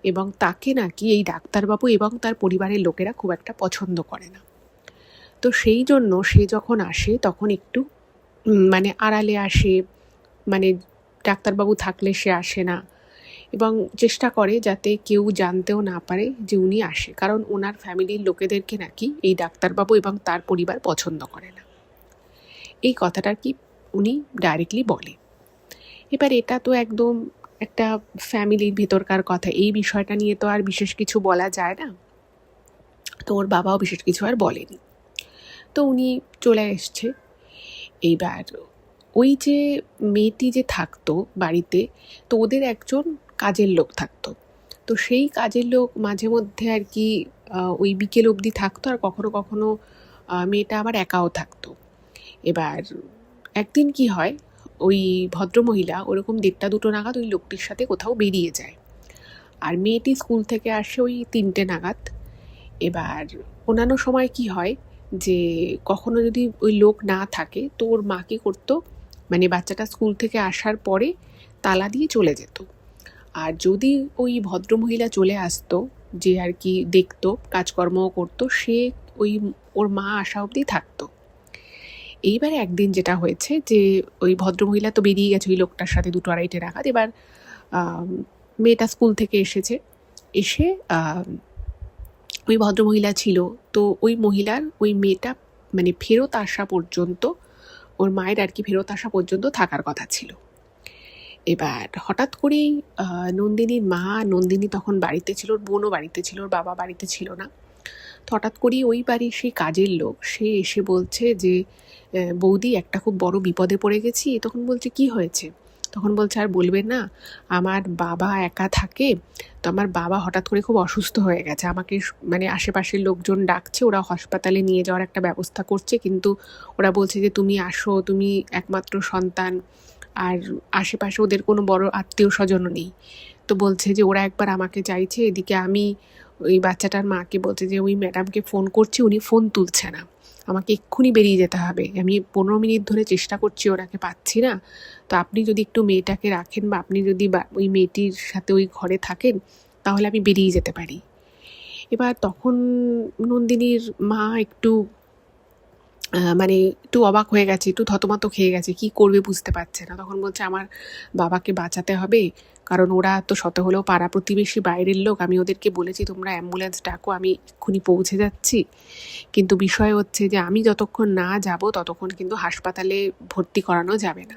Speaker 1: এবং তাকে নাকি এই ডাক্তারবাবু এবং তার পরিবারের লোকেরা খুব একটা পছন্দ করে না। তো সেই জন্য সে যখন আসে তখন একটু মানে আড়ালে আসে, মানে ডাক্তারবাবু থাকলে সে আসে না এবং চেষ্টা করে যাতে কেউ জানতেও না পারে যে উনি আসে, কারণ ওনার ফ্যামিলির লোকেদেরকে নাকি এই ডাক্তারবাবু এবং তার পরিবার পছন্দ করে না। এই কথাটা কি উনি ডাইরেক্টলি বলে। এবার এটা তো একদম একটা ফ্যামিলির ভেতরকার কথা, এই বিষয়টা নিয়ে তো আর বিশেষ কিছু বলা যায় না, তো ওর বাবাও বিশেষ কিছু আর বলেনি। তো উনি চলে এসছে। এইবার ওই যে মেয়েটি যে থাকতো বাড়িতে, তো ওদের একজন কাজের লোক থাকতো, তো সেই কাজের লোক মাঝে মধ্যে আর কি ওই বিকেল অবধি থাকতো, আর কখনো কখনো মেয়েটা আবার একাও থাকতো। এবার একদিন কি হয়, ওই ভদ্রমহিলা ওরকম 1:30-2টো নাগাদ ওই লোকটির সাথে কোথাও বেরিয়ে যায়, আর মেয়েটি স্কুল থেকে আসে ওই 3টে নাগাদ। এবার অন্যান্য সময় কি হয় যে কখনো যদি ওই লোক না থাকে তো ওর মা কী করতো, মানে বাচ্চাটা স্কুল থেকে আসার পরে তালা দিয়ে চলে যেত, আর যদি ওই ভদ্রমহিলা চলে আসতো যে আর কি দেখতো কাজকর্মও করতো, সে ওই ওর মা আসা অবধি থাকতো। এইবারে একদিন যেটা হয়েছে যে ওই ভদ্রমহিলা তো বেরিয়ে গেছে ওই লোকটার সাথে 2-2:30 নাগাদ। এবার মেয়েটা স্কুল থেকে এসেছে, এসে ওই ভদ্রমহিলা ছিল, তো ওই মহিলার ওই মেয়েটা মানে ফেরত আসা পর্যন্ত, ওর মায়ের আর কি ফেরত আসা পর্যন্ত থাকার কথা ছিল। এবার হঠাৎ করেই নন্দিনীর মা, নন্দিনী তখন বাড়িতে ছিল, ওর বোনও বাড়িতে ছিল, ওর বাবা বাড়িতে ছিল না। তো হঠাৎ করেই ওই বাড়ির সেই কাজের লোক সে এসে বলছে যে বৌদি একটা খুব বড় বিপদে পড়ে গেছি। তখন বলছে কি হয়েছে? তখন বলছে আর বলবেন না, আমার বাবা একা থাকে, তো আমার বাবা হঠাৎ করে খুব অসুস্থ হয়ে গেছে, আমাকে মানে আশেপাশের লোকজন ডাকছে, ওরা হাসপাতালে নিয়ে যাওয়ার একটা ব্যবস্থা করছে, কিন্তু ওরা বলছে যে তুমি আসো, তুমি একমাত্র সন্তান, আর আশেপাশে ওদের কোনো বড় আত্মীয় স্বজনও নেই। তো বলছে যে ওরা একবার আমাকে চাইছে, এদিকে আমি ওই বাচ্চাটার মাকে বলছে যে ওই ম্যাডামকে ফোন করছি, উনি ফোন তুলছে না, আমাকে এক্ষুনি বেরিয়ে যেতে হবে, আমি 15 মিনিট ধরে চেষ্টা করছি, ওনাকে পাচ্ছি না, তো আপনি যদি একটু মেয়েটাকে রাখেন বা আপনি যদি ওই মেয়েটির সাথে ওই ঘরে থাকেন তাহলে আমি বেরিয়ে যেতে পারি। এবার তখন নন্দিনীর মা একটু মানে একটু অবাক হয়ে গেছে, একটু থতমত খেয়ে গেছে, কি করবে বুঝতে পারছে না। তখন বলছে আমার বাবাকে বাঁচাতে হবে, কারণ ওরা তো শত হলেও পাড়া প্রতিবেশী, বাইরের লোক, আমি ওদেরকে বলেছি তোমরা অ্যাম্বুলেন্স ডাকো, আমি এক্ষুনি পৌঁছে যাচ্ছি, কিন্তু বিষয় হচ্ছে যে আমি যতক্ষণ না যাব ততক্ষণ কিন্তু হাসপাতালে ভর্তি করানো যাবে না।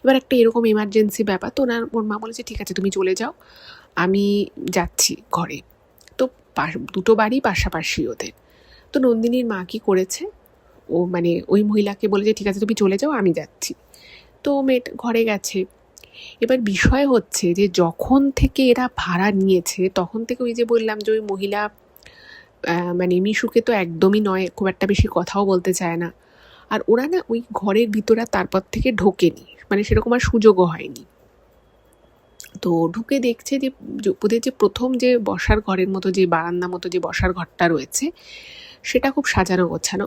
Speaker 1: এবার একটা এরকম এমার্জেন্সি ব্যাপার, তো ওর মা বলেছে ঠিক আছে তুমি চলে যাও, আমি যাচ্ছি ঘরে। তো দুটো বাড়ি পাশাপাশি ওদের। তো নন্দিনীর মা কি করেছে, ও মানে ওই মহিলাকে বলেছে ঠিক আছে তুমি চলে যাও, আমি যাচ্ছি। তো মেয়েটা ঘরে গেছে। এবার বিষয় হচ্ছে যে যখন থেকে এরা ভাড়া নিয়েছে তখন থেকে ওই যে বললাম যে ওই মহিলা মানে মিশুকে তো একদমই নয়, খুব একটা বেশি কথাও বলতে চায় না, আর ওরা না ওই ঘরের ভিতরে তারপর থেকে ঢোকেনি, মানে সেরকম আর সুযোগও হয়নি। তো ঢুকে দেখছে যে ওদের যে প্রথম যে বসার ঘরের মতো, যে বারান্দা মতো যে বসার ঘরটা রয়েছে, সেটা খুব সাজানো গোছানো,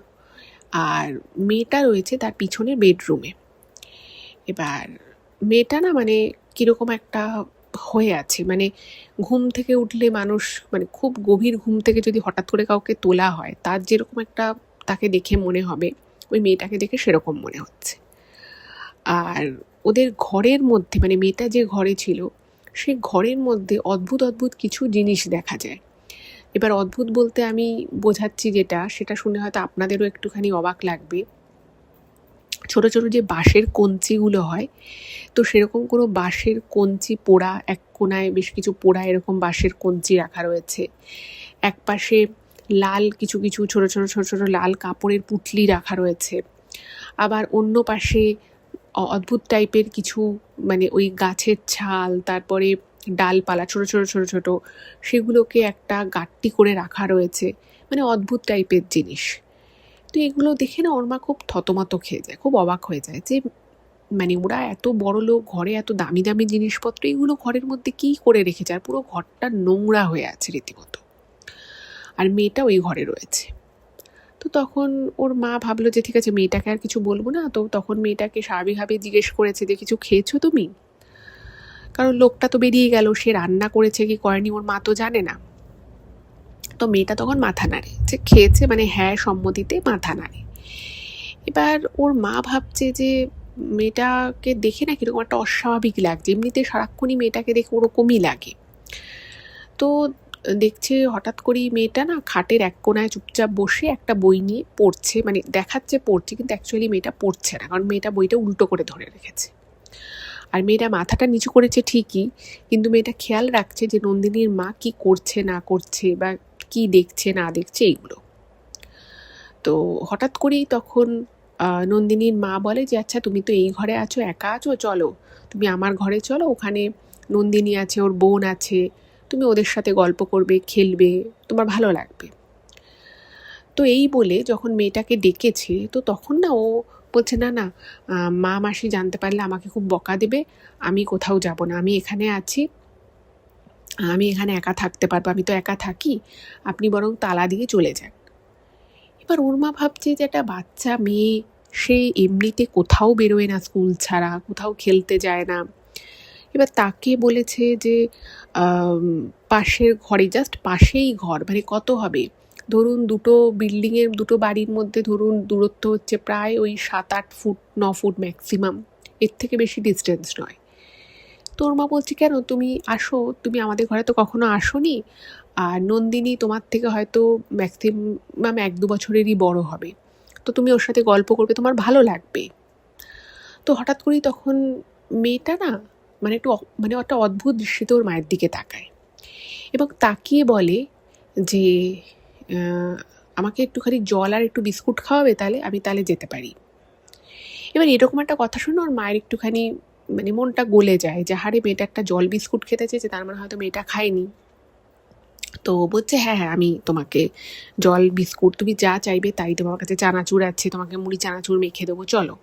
Speaker 1: আর মেয়েটা রয়েছে তার পিছনের বেডরুমে। এবার মেয়েটা না মানে কীরকম একটা হয়ে আছে, মানে ঘুম থেকে উঠলে মানুষ, মানে খুব গভীর ঘুম থেকে যদি হঠাৎ করে কাউকে তোলা হয়, তার যেরকম একটা তাকে দেখে মনে হবে, ওই মেয়েটাকে দেখে সেরকম মনে হচ্ছে। আর ওদের ঘরের মধ্যে, মানে মেয়েটা যে ঘরে ছিল সে ঘরের মধ্যে অদ্ভুত অদ্ভুত কিছু জিনিস দেখা যায়। এবার অদ্ভুত বলতে আমি বোঝাচ্ছি যেটা, সেটা শুনে হয়তো আপনাদেরও একটুখানি অবাক লাগবে। ছোট ছোট যে বাঁশের কঞ্চিগুলো হয়, তো সেরকম কোনো বাঁশের কঞ্চি পোড়া, এক কোনায় বেশ কিছু পোড়া এরকম বাঁশের কঞ্চি রাখা রয়েছে, এক পাশে লাল কিছু কিছু ছোট ছোট ছোট ছোট লাল কাপড়ের পুঁটলি রাখা রয়েছে, আবার অন্য পাশে অদ্ভুত টাইপের কিছু, মানে ওই গাছের ছাল, তারপরে ডালপালা ছোট ছোট ছোট ছোট, সেগুলোকে একটা গাঁট্টি করে রাখা রয়েছে, মানে অদ্ভুত টাইপের জিনিস। তো এগুলো দেখে না ওর মা খুব থতমত খেয়ে যায়, খুব অবাক হয়ে যায় যে মানে ওরা এত বড় লোক, ঘরে এত দামি দামি জিনিসপত্র, এগুলো ঘরের মধ্যে কী করে রেখেছে, আর পুরো ঘরটা নোংরা হয়ে আছে রীতিমতো, আর মেয়েটা ওই ঘরে রয়েছে। তো তখন ওর মা ভাবলো যে ঠিক আছে মেয়েটাকে আর কিছু বলবো না, তো তখন মেয়েটাকে স্বাভাবিকভাবে জিজ্ঞেস করেছে যে কিছু খেয়েছো তুমি, কারণ লোকটা তো বেরিয়ে গেল, সে রান্না করেছে কি করেনি ওর মা তো জানে না। তো মেয়েটা তখন মাথা নাড়ে যে খেয়েছে, মানে হ্যাঁ সম্মতিতে মাথা নাড়ে। এবার ওর মা ভাবছে যে মেয়েটাকে দেখে না কিরকম একটা অস্বাভাবিক লাগছে, এমনিতে সারাক্ষণই মেয়েটাকে দেখে ওরকমই লাগে। তো দেখছে হঠাৎ করেই মেয়েটা না খাটের এক কোনায় চুপচাপ বসে একটা বই নিয়ে পড়ছে, মানে দেখাচ্ছে পড়ছে, কিন্তু অ্যাকচুয়ালি মেয়েটা পড়ছে না, কারণ মেয়েটা বইটা উল্টো করে ধরে রেখেছে। আর মেয়েটা মাথাটা নিচু করেছে ঠিকই, কিন্তু মেয়েটা খেয়াল রাখছে যে নন্দিনীর মা কি করছে না করছে, বা কি দেখছে না দেখছে এইগুলো। তো হঠাৎ করেই তখন নন্দিনীর মা বলে যে আচ্ছা তুমি তো এই ঘরে আছো, একা আছো, চলো তুমি আমার ঘরে চলো, ওখানে নন্দিনী আছে, ওর বোন আছে, তুমি ওদের সাথে গল্প করবে, খেলবে, তোমার ভালো লাগবে। তো এই বলে যখন মেয়েটাকে ডেকেছে, তো তখন না ও বলছে না না, মা মাসি জানতে পারলে আমাকে খুব বকা দেবে, আমি কোথাও যাব না, আমি এখানে আছি, আমি এখানে একা থাকতে পারবো, আমি তো একা থাকি, আপনি বরং তালা দিয়ে চলে যান। এবার ওর মা ভাবছে যে একটা বাচ্চা মেয়ে, সে এমনিতে কোথাও বেরোয় না স্কুল ছাড়া, কোথাও খেলতে যায় না। এবার তাকে বলেছে যে পাশের ঘরে, জাস্ট পাশেই ঘর, মানে কত হবে ধরুন দুটো বিল্ডিংয়ের, দুটো বাড়ির মধ্যে ধরুন দূরত্ব হচ্ছে প্রায় ওই 7-8 ফুট 9 ফুট ম্যাক্সিমাম, এর থেকে বেশি ডিস্টেন্স নয়। তোর মা বলছে কেন তুমি আসো, তুমি আমাদের ঘরে তো কখনো আসোনি, আর নন্দিনী তোমার থেকে হয়তো ম্যাক্সিমাম 1-2 বছরেরই বড় হবে, তো তুমি ওর সাথে গল্প করবে, তোমার ভালো লাগবে। তো হঠাৎ করেই তখন মেয়েটা না মানে মানে একটা অদ্ভুত দৃষ্টিতে ওর মায়ের দিকে তাকায় এবং তাকিয়ে বলে যে আমাকে একটুখানি জল আর একটু বিস্কুট খাওয়াবে, আমি তাহলে যেতে পারি। এবার এরকম একটা কথা শুনে ওর মায়ের একটুখানি মানে মনটা গলে যায় যে হারে মেয়েটা একটা জল বিস্কুট খেতে চেয়েছে, তার মানে হয়তো মেয়েটা খায়নি। তো বলছে হ্যাঁ হ্যাঁ, আমি তোমাকে জল বিস্কুট তুমি যা চাইবে তাই, তোমার কাছে চানাচুর আছে, তোমাকে মুড়ি চানাচুর মেখে দেবো, চলো।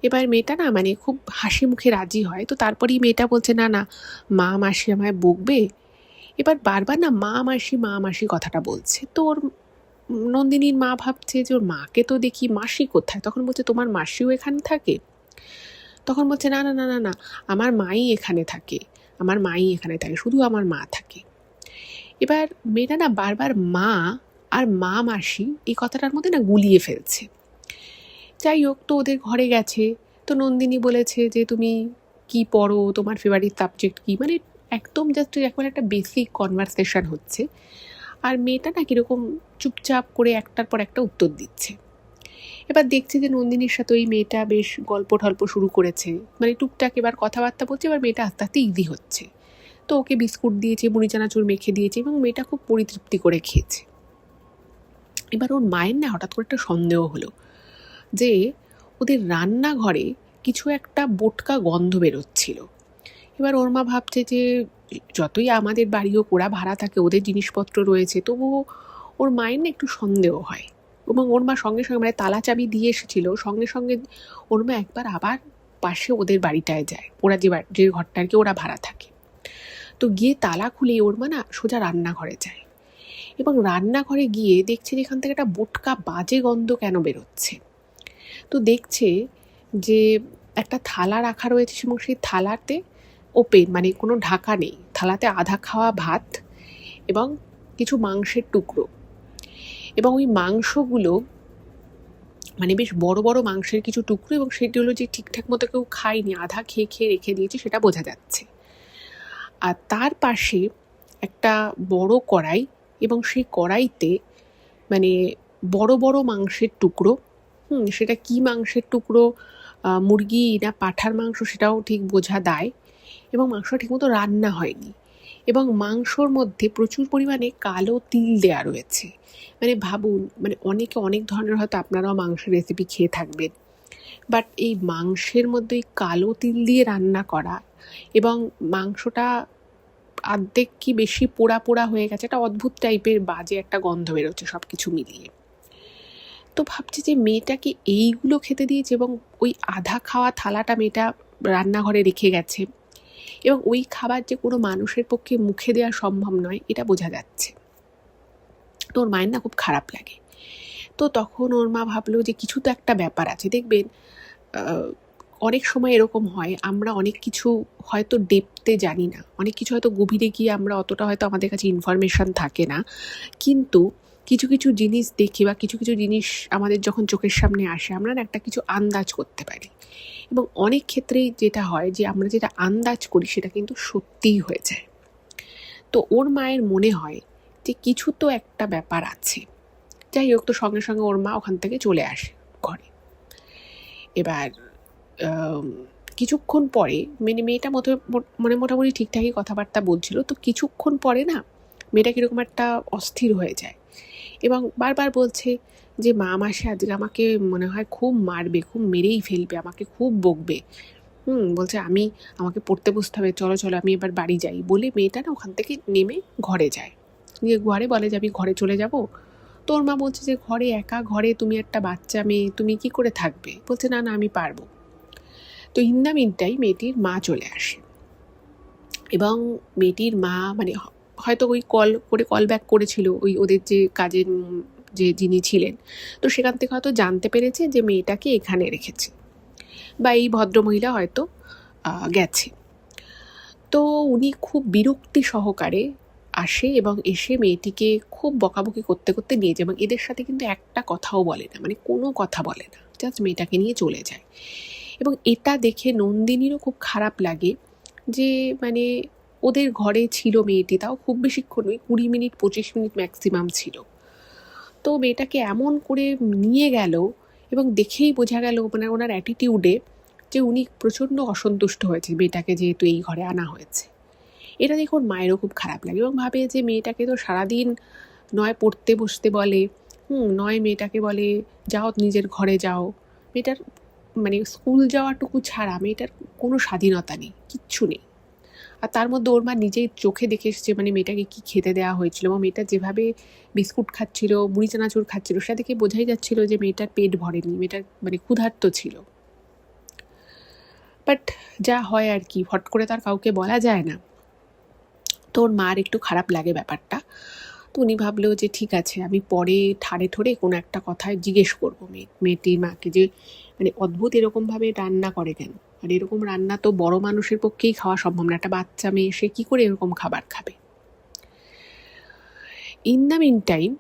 Speaker 1: এবার মেয়েটা না মানে খুব হাসি মুখে রাজি হয়। তো তারপরেই মেয়েটা বলছে না না, মা মাসি আমায় বকবে। এবার বারবার না মা মাসি কথাটা বলছে। তো ওর নন্দিনীর মা ভাবছে যে ওর মাকে তো দেখি, মাসি কোথায়? তখন বলছে তোমার মাসিও এখানে থাকে? তখন বলছে না না না না না, আমার মাই এখানে থাকে, আমার মাই এখানে থাকে, শুধু আমার মা থাকে। এবার মেয়েটা না বারবার মা আর মা মাসি এই কথাটার মধ্যে না গুলিয়ে ফেলছে। যাই হোক, তো ওদের ঘরে গেছে। তো নন্দিনী বলেছে যে তুমি কি পড়ো, তোমার ফেভারিট সাবজেক্ট কি, মানে একদম জাস্ট এখন একটা বেসিক কনভারসেশন হচ্ছে। আর মেয়েটা না কীরকম চুপচাপ করে একটার পর একটা উত্তর দিচ্ছে। এবার দেখছে যে নন্দিনীর সাথে ওই মেয়েটা বেশ গল্প টল্প শুরু করেছে, মানে টুকটাক এবার কথাবার্তা বলছে। এবার মেয়েটা আস্তে আস্তে ইজি হচ্ছে। তো ওকে বিস্কুট দিয়েছে, মুড়ি চানাচুর মেখে দিয়েছে এবং মেয়েটা খুব পরিতৃপ্তি করে খেয়েছে। এবার ওর মায়ের না হঠাৎ করে একটা সন্দেহ হলো যে ওদের রান্নাঘরে কিছু একটা বোটকা গন্ধ বেরোচ্ছিল। এবার ওর মা ভাবছে যে যতই আমাদের বাড়ি হোক, ওরা ভাড়া থাকে, ওদের জিনিসপত্র রয়েছে, তবুও ওর মায়ের না একটু সন্দেহ হয়। এবং ওর মা সঙ্গে সঙ্গে মানে তালা চাবি দিয়ে এসেছিল, সঙ্গে সঙ্গে ওর মা একবার আবার পাশে ওদের বাড়িটায় যায়, ওরা যে ঘরটা আর কি ওরা ভাড়া থাকে। তো গিয়ে তালা খুলে ওর মা না সোজা রান্নাঘরে যায় এবং রান্নাঘরে গিয়ে দেখছে যে এখান থেকে একটা বোটকা বাজে গন্ধ কেন বেরোচ্ছে। তো দেখছে যে একটা থালা রাখা রয়েছে এবং সেই থালাতে ওপেন, মানে কোনো ঢাকা নেই, থালাতে আধা খাওয়া ভাত এবং কিছু মাংসের টুকরো। এবং ওই মাংসগুলো মানে বেশ বড় বড় মাংসের কিছু টুকরো, এবং সেগুলো যে ঠিকঠাক মতো কেউ খায়নি, আধা খেয়ে খেয়ে রেখে দিয়েছে সেটা বোঝা যাচ্ছে। আর তার পাশে একটা বড় কড়াই, এবং সেই কড়াইতে মানে বড় বড় মাংসের টুকরো। সেটা কি মাংসের টুকরো, মুরগি না পাঁঠার মাংস সেটাও ঠিক বোঝা দায়। এবং মাংসটা ঠিকমতো রান্না হয়নি, এবং মাংসর মধ্যে প্রচুর পরিমাণে কালো তিল দেওয়া রয়েছে। মানে ভাবুন, মানে অনেকে অনেক ধরনের হয়তো আপনারাও মাংসের রেসিপি খেয়ে থাকবেন, বাট এই মাংসের মধ্যে ওই কালো তিল দিয়ে রান্না করা, এবং মাংসটা অর্ধেক কি বেশি পোড়া পোড়া হয়ে গেছে, একটা অদ্ভুত টাইপের বাজে একটা গন্ধ বেরোচ্ছে সব কিছু মিলিয়ে। তো ভাবছি যে মেয়েটাকে এইগুলো খেতে দিয়েছে, এবং ওই আধা খাওয়া থালাটা মেয়েটা রান্নাঘরে রেখে গেছে, এবং ওই খাবার যে কোনো মানুষের পক্ষে মুখে দেওয়া সম্ভব নয় এটা বোঝা যাচ্ছে। তো ওর মায়ের না খুব খারাপ লাগে। তো তখন ওর মা ভাবলো যে কিছু তো একটা ব্যাপার আছে। দেখবেন অনেক সময় এরকম হয়, আমরা অনেক কিছু হয়তো ডেপথে জানি না, অনেক কিছু হয়তো গভীরে গিয়ে আমরা অতটা হয়তো আমাদের কাছে ইনফরমেশন থাকে না, কিন্তু কিছু কিছু জিনিস দেখি বা কিছু কিছু জিনিস আমাদের যখন চোখের সামনে আসে, আমরা না একটা কিছু আন্দাজ করতে পারি। এবং অনেক ক্ষেত্রেই যেটা হয় যে আমরা যেটা আন্দাজ করি সেটা কিন্তু সত্যিই হয়ে যায়। তো ওর মায়ের মনে হয় যে কিছু তো একটা ব্যাপার আছে। যাই হোক, তো সঙ্গে সঙ্গে ওর মা ওখান থেকে চলে আসে ঘরে। এবার কিছুক্ষণ পরে মানে মেয়েটা মানে মোটামুটি ঠিকঠাকই কথাবার্তা বলছিল। তো কিছুক্ষণ পরে না মেয়েটা কীরকম একটা অস্থির হয়ে যায় এবং বারবার বলছে যে মা মাসি আজকে আমাকে মনে হয় খুব মারবে, খুব মেরেই ফেলবে, আমাকে খুব বকবে। বলছে আমাকে পড়তে বসতে হবে, চলো চলো আমি এবার বাড়ি যাই। বলে মেয়েটা না ওখান থেকে নেমে ঘরে যায়, গিয়ে ঘরে বলে যে আমি ঘরে চলে যাব। তোর মা বলছে যে ঘরে একা, ঘরে তুমি একটা বাচ্চা মেয়ে, তুমি কি করে থাকবে? বলছে না না আমি পারবো। তো ইন দ্য মিনটাইম মেয়েটির মা চলে আসে, এবং মেয়েটির মা মানে হয়তো ওই কল ব্যাক করেছিল ওই ওদের যে কাজের যে যিনি ছিলেন, তো সেখান থেকে হয়তো জানতে পেরেছে যে মেয়েটাকে এখানে রেখেছে বা এই ভদ্রমহিলা হয়তো গেছে। তো উনি খুব বিরক্তি সহকারে আসে এবং এসে মেয়েটিকে খুব বকাবকি করতে করতে নিয়ে যায়, এবং এদের সাথে কিন্তু একটা কথাও বলে না, মানে কোনো কথা বলে না, জাস্ট মেয়েটাকে নিয়ে চলে যায়। এবং এটা দেখে নন্দিনীরও খুব খারাপ লাগে যে মানে ওদের ঘরে ছিল মেয়েটি, তাও খুব বেশিক্ষণ ওই 20 মিনিট 25 মিনিট ম্যাক্সিমাম ছিল। তো মেয়েটাকে এমন করে নিয়ে গেল, এবং দেখেই বোঝা গেল মানে ওনার অ্যাটিটিউডে যে উনি প্রচণ্ড অসন্তুষ্ট হয়েছে মেয়েটাকে যেহেতু এই ঘরে আনা হয়েছে। এটা দেখে ওর মায়েরও খুব খারাপ লাগে এবং ভাবে যে মেয়েটাকে তো সারাদিন নয় পড়তে বসতে বলে, নয় মেয়েটাকে বলে যাও নিজের ঘরে যাও। মেয়েটার মানে স্কুল যাওয়াটুকু ছাড়া মেয়েটার কোনো স্বাধীনতা নেই, কিচ্ছু নেই। আর তার মধ্যে ওর মা নিজেই চোখে দেখে এসেছে মানে মেয়েটাকে কী খেতে দেওয়া হয়েছিল, এবং মেয়েটা যেভাবে বিস্কুট খাচ্ছিল, মুড়ি চানাচুর খাচ্ছিল, সেটা দেখে বোঝাই যাচ্ছিল যে মেয়েটার পেট ভরেনি, মেয়েটার মানে ক্ষুধার্ত ছিল। বাট যা হয় আর কি, হট করে তার কাউকে বলা যায় না। তো ওর মার একটু খারাপ লাগে ব্যাপারটা। তো উনি ভাবলো যে ঠিক আছে, আমি পরে ঠাড়ে ঠোড়ে কোনো একটা কথায় জিজ্ঞেস করবো মেয়েটির মাকে, যে মানে অদ্ভুত এরকমভাবে রান্না করে কেন, আর এরকম রান্না তো বড় মানুষের পক্ষেই খাওয়া সম্ভব না, একটা বাচ্চা মেয়ে সে কী করে এরকম খাবার খাবে। ইন দ্য মিন টাইম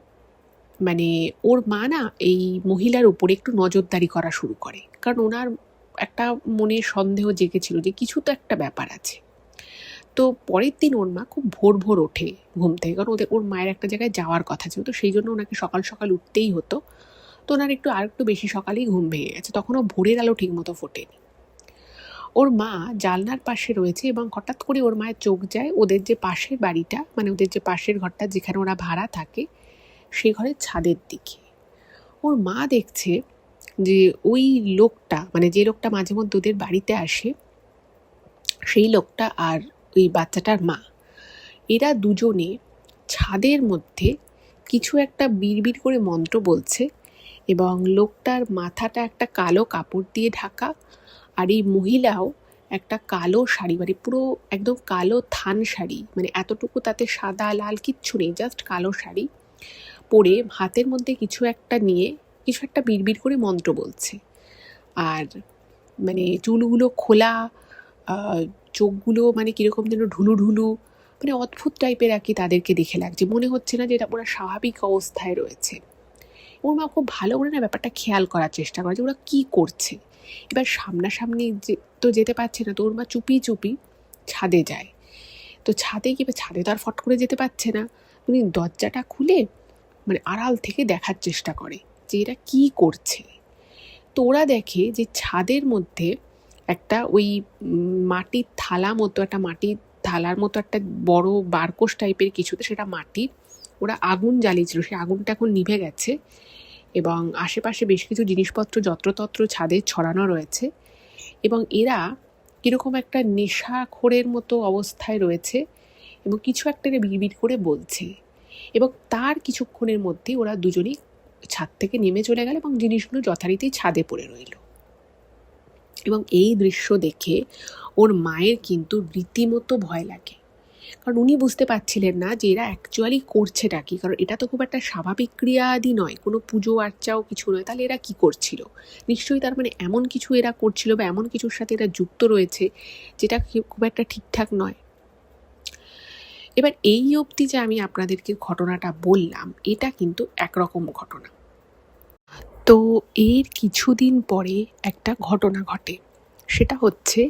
Speaker 1: মানে ওর মা না এই মহিলার উপরে একটু নজরদারি করা শুরু করে, কারণ ওনার একটা মনে সন্দেহ জেগেছিল যে কিছু তো একটা ব্যাপার আছে। তো পরের দিন ওর মা খুব ভোর ভোর ওঠে ঘুম থেকে, কারণ ওর মায়ের একটা জায়গায় যাওয়ার কথা ছিল, তো সেই জন্য ওনাকে সকাল সকাল উঠতেই হতো। তো ওনার আরেকটু বেশি সকালেই ঘুম ভেঙে গেছে, তখনও ভোরের আলো ঠিক মতো ফোটেনি। ওর মা জানলার পাশে রয়েছে এবং হঠাৎ করে ওর মায়ের চোখ যায় ওদের যে পাশের বাড়িটা, মানে ওদের যে পাশের ঘরটা যেখানে ওরা ভাড়া থাকে, সেই ঘরের ছাদের দিকে। ওর মা দেখছে যে ওই লোকটা, মানে যে লোকটা মাঝে মধ্যে ওদের বাড়িতে আসে, সেই লোকটা আর ওই বাচ্চাটার মা, এরা দুজনে ছাদের মধ্যে কিছু একটা বিড়বিড় করে মন্ত্র বলছে, এবং লোকটার মাথাটা একটা কালো কাপড় দিয়ে ঢাকা, আর এই মহিলাও একটা কালো শাড়ি, মানে পুরো একদম কালো থান শাড়ি, মানে এতটুকু তাতে সাদা লাল কিচ্ছু নেই, জাস্ট কালো শাড়ি পরে হাতের মধ্যে কিছু একটা নিয়ে কিছু একটা বিড়বিড় করে মন্ত্র বলছে। আর মানে চুলগুলো খোলা, চোখগুলো মানে কীরকম যেন ঢুলু ঢুলু, মানে অদ্ভুত টাইপের আর কি তাদেরকে দেখে লাগছে, মনে হচ্ছে না যে এটা ওরা স্বাভাবিক অবস্থায় রয়েছে। ওর মা খুব ভালো করে না ব্যাপারটা খেয়াল করার চেষ্টা করে যে ওরা কী করছে। এবার সামনাসামনি তো যেতে পারছে না, তো ওর মা চুপি চুপি ছাদে যায়। তো ছাদে গিয়ে, ছাদে তো আর ফট করে যেতে পারছে না, উনি দরজাটা খুলে মানে আড়াল থেকে দেখার চেষ্টা করে যে এরা কী করছে। তো ওরা দেখে যে ছাদের মধ্যে একটা ওই মাটির থালা মতো, একটা মাটির থালার মতো একটা বড় বারকোশ টাইপের কিছুতে, সেটা মাটির, ওরা আগুন জ্বালিয়েছিল, সেই আগুনটা এখন নিভে গেছে, এবং আশেপাশে বেশ কিছু জিনিসপত্র যত্রতত্র ছাদে ছড়ানো রয়েছে, এবং এরা কীরকম একটা নেশাখোরের মতো অবস্থায় রয়েছে, এবং কিছু একটা বিড়বিড় করে বলছে। এবং তার কিছুক্ষণের মধ্যেই ওরা দুজনেই ছাদ থেকে নেমে চলে গেল, এবং জিনিসগুলো যথারীতি ছাদে পড়ে রইল। এবং এই দৃশ্য দেখে ওর মায়ের কিন্তু রীতিমতো ভয় লাগে, কারণ উনি বুঝতে পারছিলেন না যে এরা অ্যাকচুয়ালি করছেটা কি, কারণ এটা তো খুব একটা স্বাভাবিক ক্রিয়াদি নয়, কোনো পুজো আর্চাও কিছু নয়, তাহলে এরা কি করছিল, নিশ্চয়ই তার মানে এমন কিছু এরা করছিল, বা এমন কিছুর সাথে এরা যুক্ত রয়েছে যেটা খুব একটা ঠিকঠাক নয়। এবার এই অবধি যে আমি আপনাদেরকে ঘটনাটা বললাম, এটা কিন্তু একরকম ঘটনা। তো এর কিছুদিন পরে একটা ঘটনা ঘটে, সেটা হচ্ছে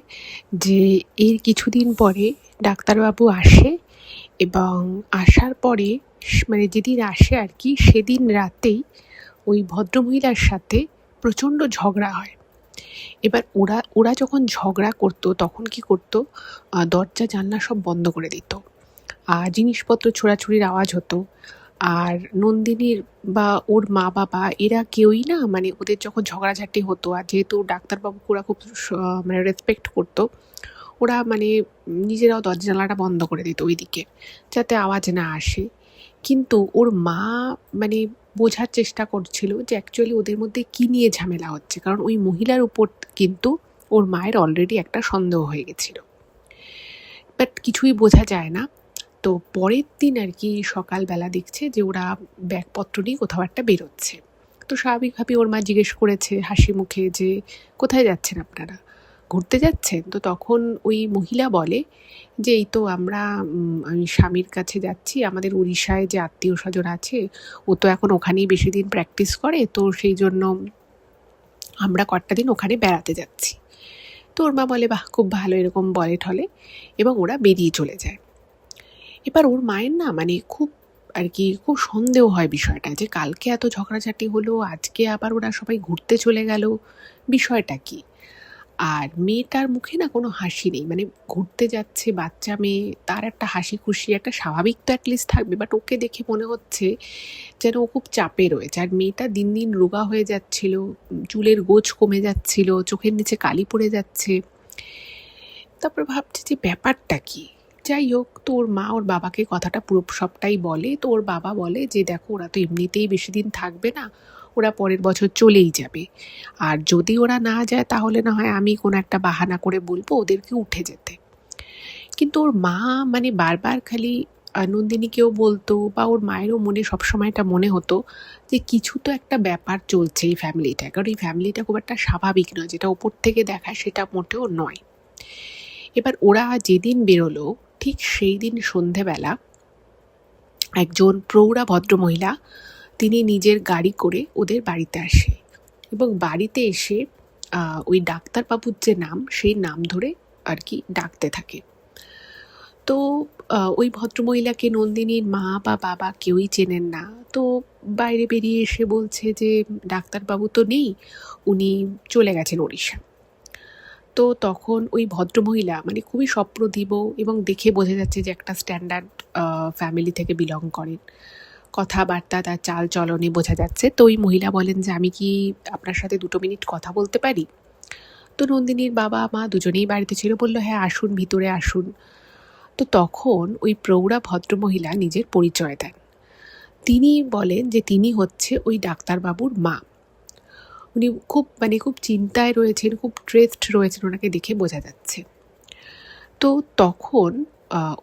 Speaker 1: যে এর কিছুদিন পরে ডাক্তারবাবু আসে, এবং আসার পরে মানে যেদিন আসে আর কি, সেদিন রাতেই ওই ভদ্রমহিলার সাথে প্রচণ্ড ঝগড়া হয়। এবার ওরা যখন ঝগড়া করতো তখন কি করতো, দরজা জানলা সব বন্ধ করে দিত, আর জিনিসপত্র ছোড়াছুড়ির আওয়াজ হতো। আর নন্দিনীর বা ওর মা বাবা এরা কেউই না, মানে ওদের যখন ঝগড়াঝাটি হতো, আর যেহেতু ডাক্তারবাবুকে ওরা খুব মানে রেসপেক্ট করতো, ওরা মানে নিজেরাও দরজা জানলাটা বন্ধ করে দিত ওইদিকে, যাতে আওয়াজ না আসে। কিন্তু ওর মা মানে বোঝার চেষ্টা করছিল যে অ্যাকচুয়ালি ওদের মধ্যে কী নিয়ে ঝামেলা হচ্ছে, কারণ ওই মহিলার উপর কিন্তু ওর মায়ের অলরেডি একটা সন্দেহ হয়ে গেছিল, বাট কিছুই বোঝা যায় না। তো পরের দিন আর কি সকালবেলা দেখছে যে ওরা ব্যাগপত্র নিয়ে কোথাও একটা বেরোচ্ছে। তো স্বাভাবিকভাবে ওর মা জিজ্ঞেস করেছে হাসি মুখে যে কোথায় যাচ্ছেন আপনারা, ঘুরতে যাচ্ছেন? তো তখন ওই মহিলা বলে যে এই তো আমরা আমি স্বামীর কাছে যাচ্ছি, আমাদের উড়িষ্যায় যে আত্মীয় স্বজন আছে ও তো এখন ওখানেই বেশি দিন প্র্যাকটিস করে, তো সেই জন্য আমরা কয়েকটা দিন ওখানে বেড়াতে যাচ্ছি। তো ওর মা বলে বাহ, খুব ভালো, এরকম বলে ঠলে, এবং ওরা বেরিয়ে চলে যায়। এবার ওর মায়ের না মানে খুব আর কি খুব সন্দেহ হয় বিষয়টা, যে কালকে এত ঝগড়াঝাটি হলো, আজকে আবার ওরা সবাই ঘুরতে চলে গেল, বিষয়টা কি। আর মেয়েটার মুখে না কোনো হাসি নেই, মানে ঘুরতে যাচ্ছে বাচ্চা মেয়ে, তার একটা হাসি খুশি একটা স্বাভাবিক তো অ্যাটলিস্ট থাকবে, বাট ওকে দেখে মনে হচ্ছে যেন ও খুব চাপে রয়েছে। আর মেয়েটা দিন দিন রোগা হয়ে যাচ্ছিল, চুলের গোছ কমে যাচ্ছিল, চোখের নিচে কালি পড়ে যাচ্ছে। তারপর ভাবছে যে ব্যাপারটা কি। যাই হোক, তো ওর মা ওর বাবাকে কথাটা পুরো সবটাই বলে। তো ওর বাবা বলে যে দেখো, ওরা তো এমনিতেই বেশি দিন থাকবে না, ওরা পরের বছর চলেই যাবে, আর যদি ওরা না যায় তাহলে না হয় আমি কোনো একটা বাহানা করে বলবো ওদেরকে উঠে যেতে। কিন্তু ওর মা মানে বারবার খালি নন্দিনীকেও বলতো, বা ওর মায়েরও মনে সবসময় এটা মনে হতো যে কিছু তো একটা ব্যাপার চলছে এই ফ্যামিলিটা, কারণ এই ফ্যামিলিটা খুব একটা স্বাভাবিক নয়, যেটা ওপর থেকে দেখায় সেটা মোটেও নয়। এবার ওরা যেদিন বেরোলো, ঠিক সেই দিন সন্ধেবেলা একজন প্রৌঢ়া ভদ্রমহিলা, তিনি নিজের গাড়ি করে ওদের বাড়িতে আসে, এবং বাড়িতে এসে ওই ডাক্তারবাবুর যে নাম, সেই নাম ধরে আর কি ডাকতে থাকে। তো ওই ভদ্রমহিলাকে নন্দিনীর মা বা বাবা কেউই চেনেন না। তো বাইরে বেরিয়ে এসে বলছে যে ডাক্তারবাবু তো নেই, উনি চলে গেছেন ওড়িশা। তো তখন ওই ভদ্রমহিলা মানে খুবই সপ্রতিভ, এবং দেখে বোঝা যাচ্ছে যে একটা স্ট্যান্ডার্ড ফ্যামিলি থেকে বিলং করেন, কথাবার্তা তার চাল চলনে বোঝা যাচ্ছে। তো ওই মহিলা বলেন যে আমি কি আপনার সাথে 2 মিনিট কথা বলতে পারি? তো নন্দিনীর বাবা মা দুজনেই বাড়িতে ছিল, বলল হ্যাঁ আসুন, ভিতরে আসুন। তো তখন ওই প্রৌঢ়া ভদ্রমহিলা নিজের পরিচয় দেন। তিনি বলেন যে তিনি হচ্ছে ওই ডাক্তারবাবুর মা। উনি খুব চিন্তায় রয়েছেন, খুব স্ট্রেসড রয়েছেন, ওনাকে দেখে বোঝা যাচ্ছে। তো তখন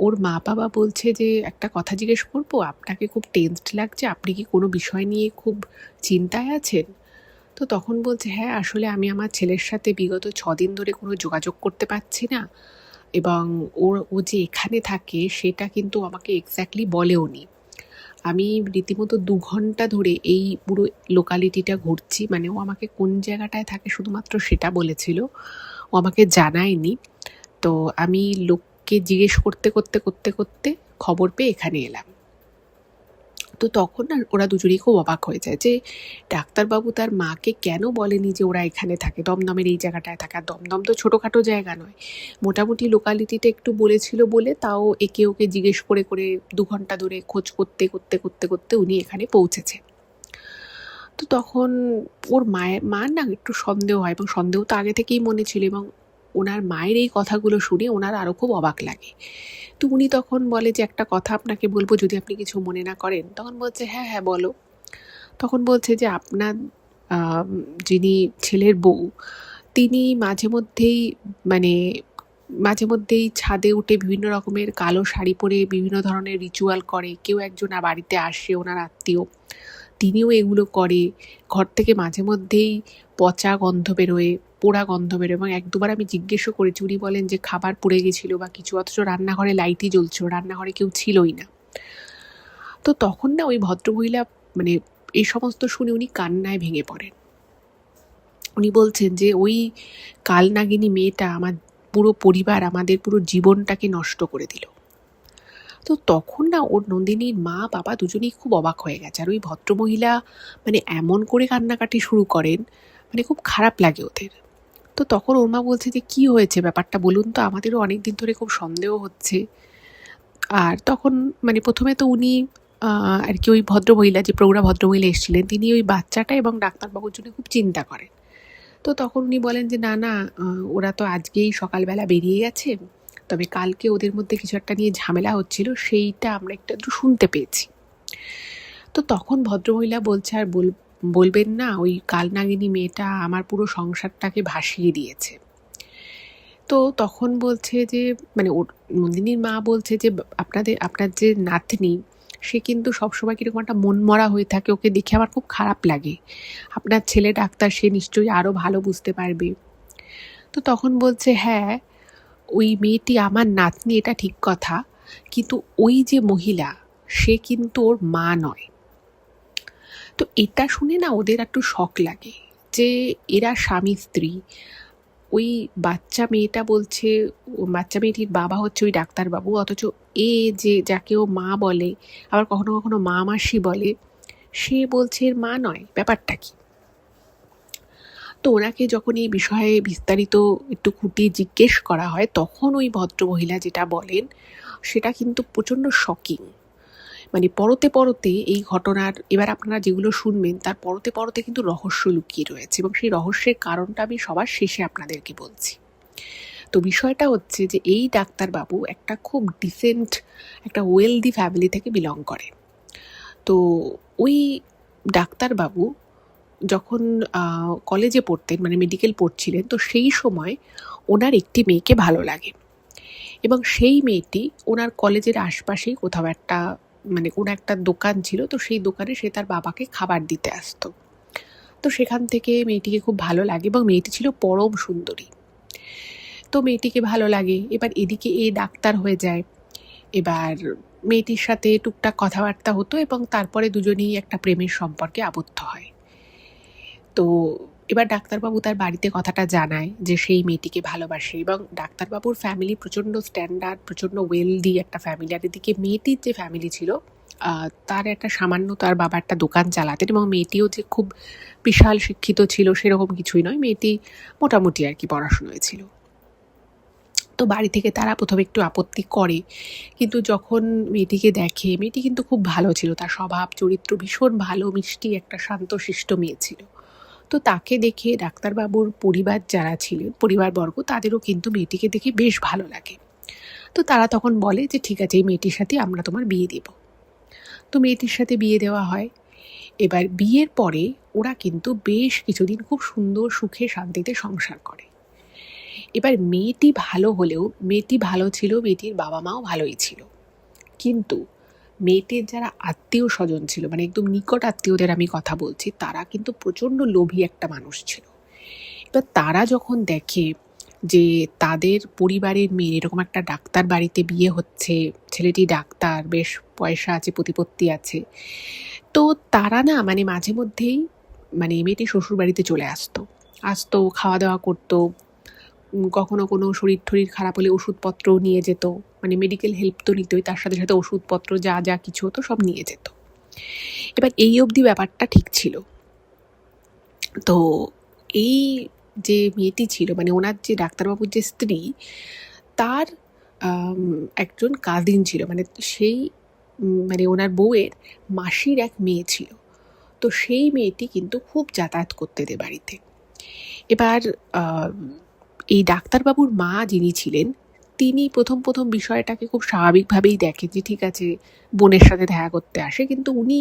Speaker 1: ওর মা বাবা বলছে যে একটা কথা জিজ্ঞেস করবো, আপনাকে খুব টেনসড লাগছে, আপনি কি কোনো বিষয় নিয়ে খুব চিন্তায় আছেন? তো তখন বলছে হ্যাঁ, আসলে আমি আমার ছেলের সাথে বিগত 6 দিন ধরে কোনো যোগাযোগ করতে পারছি না, এবং ও যে এখানে থাকে সেটা কিন্তু আমাকে এক্স্যাক্টলি বলেওনি। আমি রীতিমতো 2 ঘন্টা ধরে এই পুরো লোকালিটিটা ঘুরছি, মানে ও আমাকে কোন জায়গাটায় থাকে শুধুমাত্র সেটা বলেছিল, ও আমাকে জানায়নি। তো আমি লোককে জিজ্ঞেস করতে করতে করতে করতে খবর পেয়ে এখানে এলাম। তো তখন না ওরা দুজনেই খুব অবাক হয়ে যায় যে ডাক্তারবাবু তার মাকে কেন বলেনি যে ওরা এখানে থাকে, দমদমের এই জায়গাটায় থাকে। আর দমদম তো ছোটোখাটো জায়গা নয়, মোটামুটি লোকালিটিটা একটু বলেছিল বলে তাও একে ওকে জিজ্ঞেস করে করে 2 ঘন্টা ধরে খোঁজ করতে করতে করতে করতে উনি এখানে পৌঁছেছে। তো তখন ওর মার না একটু সন্দেহ হয়, এবং সন্দেহ তো আগে থেকেই মনে ছিল, এবং ওনার মায়ের এই কথাগুলো শুনে ওনার আরও খুব অবাক লাগে। তো উনি তখন বলে যে একটা কথা আপনাকে বলবো, যদি আপনি কিছু মনে না করেন। তখন বলছে হ্যাঁ হ্যাঁ বলো। তখন বলছে যে আপনার যিনি ছেলের বউ, তিনি মানে মাঝে মধ্যেই ছাদে উঠে বিভিন্ন রকমের কালো শাড়ি পরে বিভিন্ন ধরনের রিচুয়াল করে। কেউ একজন বাড়িতে আসে, ওনার আত্মীয়, তিনিও এগুলো করে। ঘর থেকে মাঝে মধ্যেই পচা গন্ধ বেরোয়, পোড়া গন্ধ বেরোয়, এবং 1-2বার আমি জিজ্ঞেসও করেছি। উনি বলেন যে খাবার পুড়ে গেছিলো বা কিছু, অথচ রান্নাঘরে লাইটই জ্বলছিল, রান্নাঘরে কেউ ছিলই না। তো তখন না ওই ভদ্রমহিলা মানে এই সমস্ত শুনে উনি কান্নায় ভেঙে পড়েন। উনি বলছেন যে ওই কালনাগিনী মেয়েটা আমার পুরো পরিবার, আমাদের পুরো জীবনটাকে নষ্ট করে দিল। তো তখন না ওর নন্দিনীর মা বাবা দুজনেই খুব অবাক হয়ে গেছে। আর ওই ভদ্রমহিলা মানে এমন করে কান্নাকাটি শুরু করেন, মানে খুব খারাপ লাগে ওদের। তো তখন ওর মা বলছে যে কি হয়েছে, ব্যাপারটা বলুন তো, আমাদেরও অনেক দিন ধরে খুব সন্দেহ হচ্ছে। আর তখন মানে প্রথমে তো উনি আর কি ওই ভদ্রমহিলা, যে প্রৌঢ়া ভদ্রমহিলা এসেছিলেন, তিনি ওই বাচ্চাটা এবং ডাক্তারবাবুর জন্য খুব চিন্তা করেন। তো তখন উনি বলেন যে না না, ওরা তো আজকেই সকালবেলা বেরিয়ে গেছে, তবে কালকে ওদের মধ্যে কিছু একটা নিয়ে ঝামেলা হচ্ছিল, সেইটা আমরা একটু শুনতে পেয়েছি। তো তখন ভদ্রমহিলা বলছে আর বলবেন না, ওই কালনাগিনী মেয়েটা আমার পুরো সংসারটাকে ভাসিয়ে দিয়েছে। তো তখন বলছে যে মানে ওর নন্দিনীর মা বলছে যে আপনার যে নাতনি, সে কিন্তু সবসময় কিরকম একটা মনমরা হয়ে থাকে, ওকে দেখে আমার খুব খারাপ লাগে। আপনার ছেলে ডাক্তার, সে নিশ্চয়ই আরও ভালো বুঝতে পারবে। তো তখন বলছে হ্যাঁ, ওই মেয়েটি আমার নাতনি, এটা ঠিক কথা, কিন্তু ওই যে মহিলা, সে কিন্তু ওর মা নয়। তো এটা শুনে না ওদের একটু শক লাগে যে এরা স্বামী স্ত্রী। ওই বাচ্চা মেয়েটা বলছে বাচ্চা মেয়েটির বাবা হচ্ছে ওই ডাক্তারবাবু, অথচ যে যাকে ও মা বলে, আবার কখনো কখনো মা মাসি বলে, সে বলছে এর মা নয়। ব্যাপারটা কি? তো ওনাকে যখন এই বিষয়ে বিস্তারিত একটু খুঁটিয়ে জিজ্ঞেস করা হয়, তখন ওই ভদ্রমহিলা যেটা বলেন সেটা কিন্তু প্রচণ্ড শকিং। মানে পরতে পরতে এই ঘটনার, এবার আপনারা যেগুলো শুনবেন তার পরতে পরতে কিন্তু রহস্য লুকিয়ে রয়েছে, এবং সেই রহস্যের কারণটা আমি সবার শেষে আপনাদেরকে বলছি। তো বিষয়টা হচ্ছে যে এই ডাক্তারবাবু একটা খুব ডিসেন্ট, একটা ওয়েলদি ফ্যামিলি থেকে বিলং করে। তো ওই ডাক্তারবাবু যখন কলেজে পড়তেন, মানে মেডিকেল পড়ছিলেন, তো সেই সময় ওনার একটি মেয়েকে ভালো লাগে, এবং সেই মেয়েটি ওনার কলেজের আশপাশেই কোথাও একটা, মানে কোনো একটা দোকান ছিল, তো সেই দোকানে সে তার বাবাকে খাবার দিতে আসতো। তো সেখান থেকে মেয়েটিকে খুব ভালো লাগে, এবং মেয়েটি ছিল পরম সুন্দরী। তো মেয়েটিকে ভালো লাগে, এবার এদিকে এ ডাক্তার হয়ে যায়। এবার মেয়েটির সাথে টুকটাক কথাবার্তা হতো, এবং তারপরে দুজনেই একটা প্রেমের সম্পর্কে আবদ্ধ হয়। তো এবার ডাক্তারবাবু তার বাড়িতে কথাটা জানায় যে সেই মেয়েটিকে ভালোবাসে, এবং ডাক্তারবাবুর ফ্যামিলি প্রচণ্ড স্ট্যান্ডার্ড, প্রচণ্ড ওয়েলদি একটা ফ্যামিলি। আর এদিকে মেয়েটির যে ফ্যামিলি ছিল, তার একটা সামান্য, তার বাবা একটা দোকান চালাতেন, এবং মেয়েটিও যে খুব বিশাল শিক্ষিত ছিল সেরকম কিছুই নয়, মেয়েটি মোটামুটি আর কি পড়াশুনোয় ছিল। তো বাড়ি থেকে তারা প্রথমে একটু আপত্তি করে, কিন্তু যখন মেয়েটিকে দেখে, মেয়েটি কিন্তু খুব ভালো ছিল, তার স্বভাব চরিত্র ভীষণ ভালো, মিষ্টি একটা শান্তশিষ্ট মেয়ে ছিল। তো তাকে দেখে ডাক্তারবাবুর পরিবার যারা ছিলেন, পরিবারবর্গ, তাদেরও কিন্তু মেয়েটিকে দেখে বেশ ভালো লাগে। তো তারা তখন বলে যে ঠিক আছে, এই মেয়েটির সাথে আমরা তোমার বিয়ে দেব। তো মেয়েটির সাথে বিয়ে দেওয়া হয়। এবার বিয়ের পরে ওরা কিন্তু বেশ কিছুদিন খুব সুন্দর সুখে শান্তিতে সংসার করে। এবার মেয়েটি ভালো হলেও, মেয়েটি ভালো ছিল, মেয়েটির বাবা মাও ভালোই ছিল, কিন্তু মেয়েটির যারা আত্মীয় স্বজন ছিল, মানে একদম নিকট আত্মীয়দের আমি কথা বলছি, তারা কিন্তু প্রচণ্ড লোভী একটা মানুষ ছিল। এবার তারা যখন দেখে যে তাদের পরিবারের মেয়ে এরকম একটা ডাক্তার বাড়িতে বিয়ে হচ্ছে, ছেলেটি ডাক্তার, বেশ পয়সা আছে, প্রতিপত্তি আছে, তো তারা না, মানে মাঝে মধ্যেই, মানে মেয়েটি শ্বশুর বাড়িতে চলে আসতো, খাওয়া দাওয়া করতো, কখনো কোনো শরীর টরীর খারাপ হলে ওষুধপত্রও নিয়ে যেত, মানে মেডিকেল হেল্প তো নিতই, তার সাথে সাথে ওষুধপত্র যা যা কিছু হতো সব নিয়ে যেত। এবার এই অবধি ব্যাপারটা ঠিক ছিল। তো এই যে মেয়েটি ছিল, মানে ওনার যে ডাক্তারবাবুর যে স্ত্রী, তার একজন কাজিন ছিল, মানে সেই মানে ওনার বউয়ের মাসির এক মেয়ে ছিল। তো সেই মেয়েটি কিন্তু খুব যাতায়াত করতে দেয় বাড়িতে। এবার এই ডাক্তারবাবুর মা যিনি ছিলেন, তিনি প্রথম বিষয়টাকে খুব স্বাভাবিকভাবেই দেখেন যে ঠিক আছে, বোনের সাথে দেখা করতে আসে, কিন্তু উনি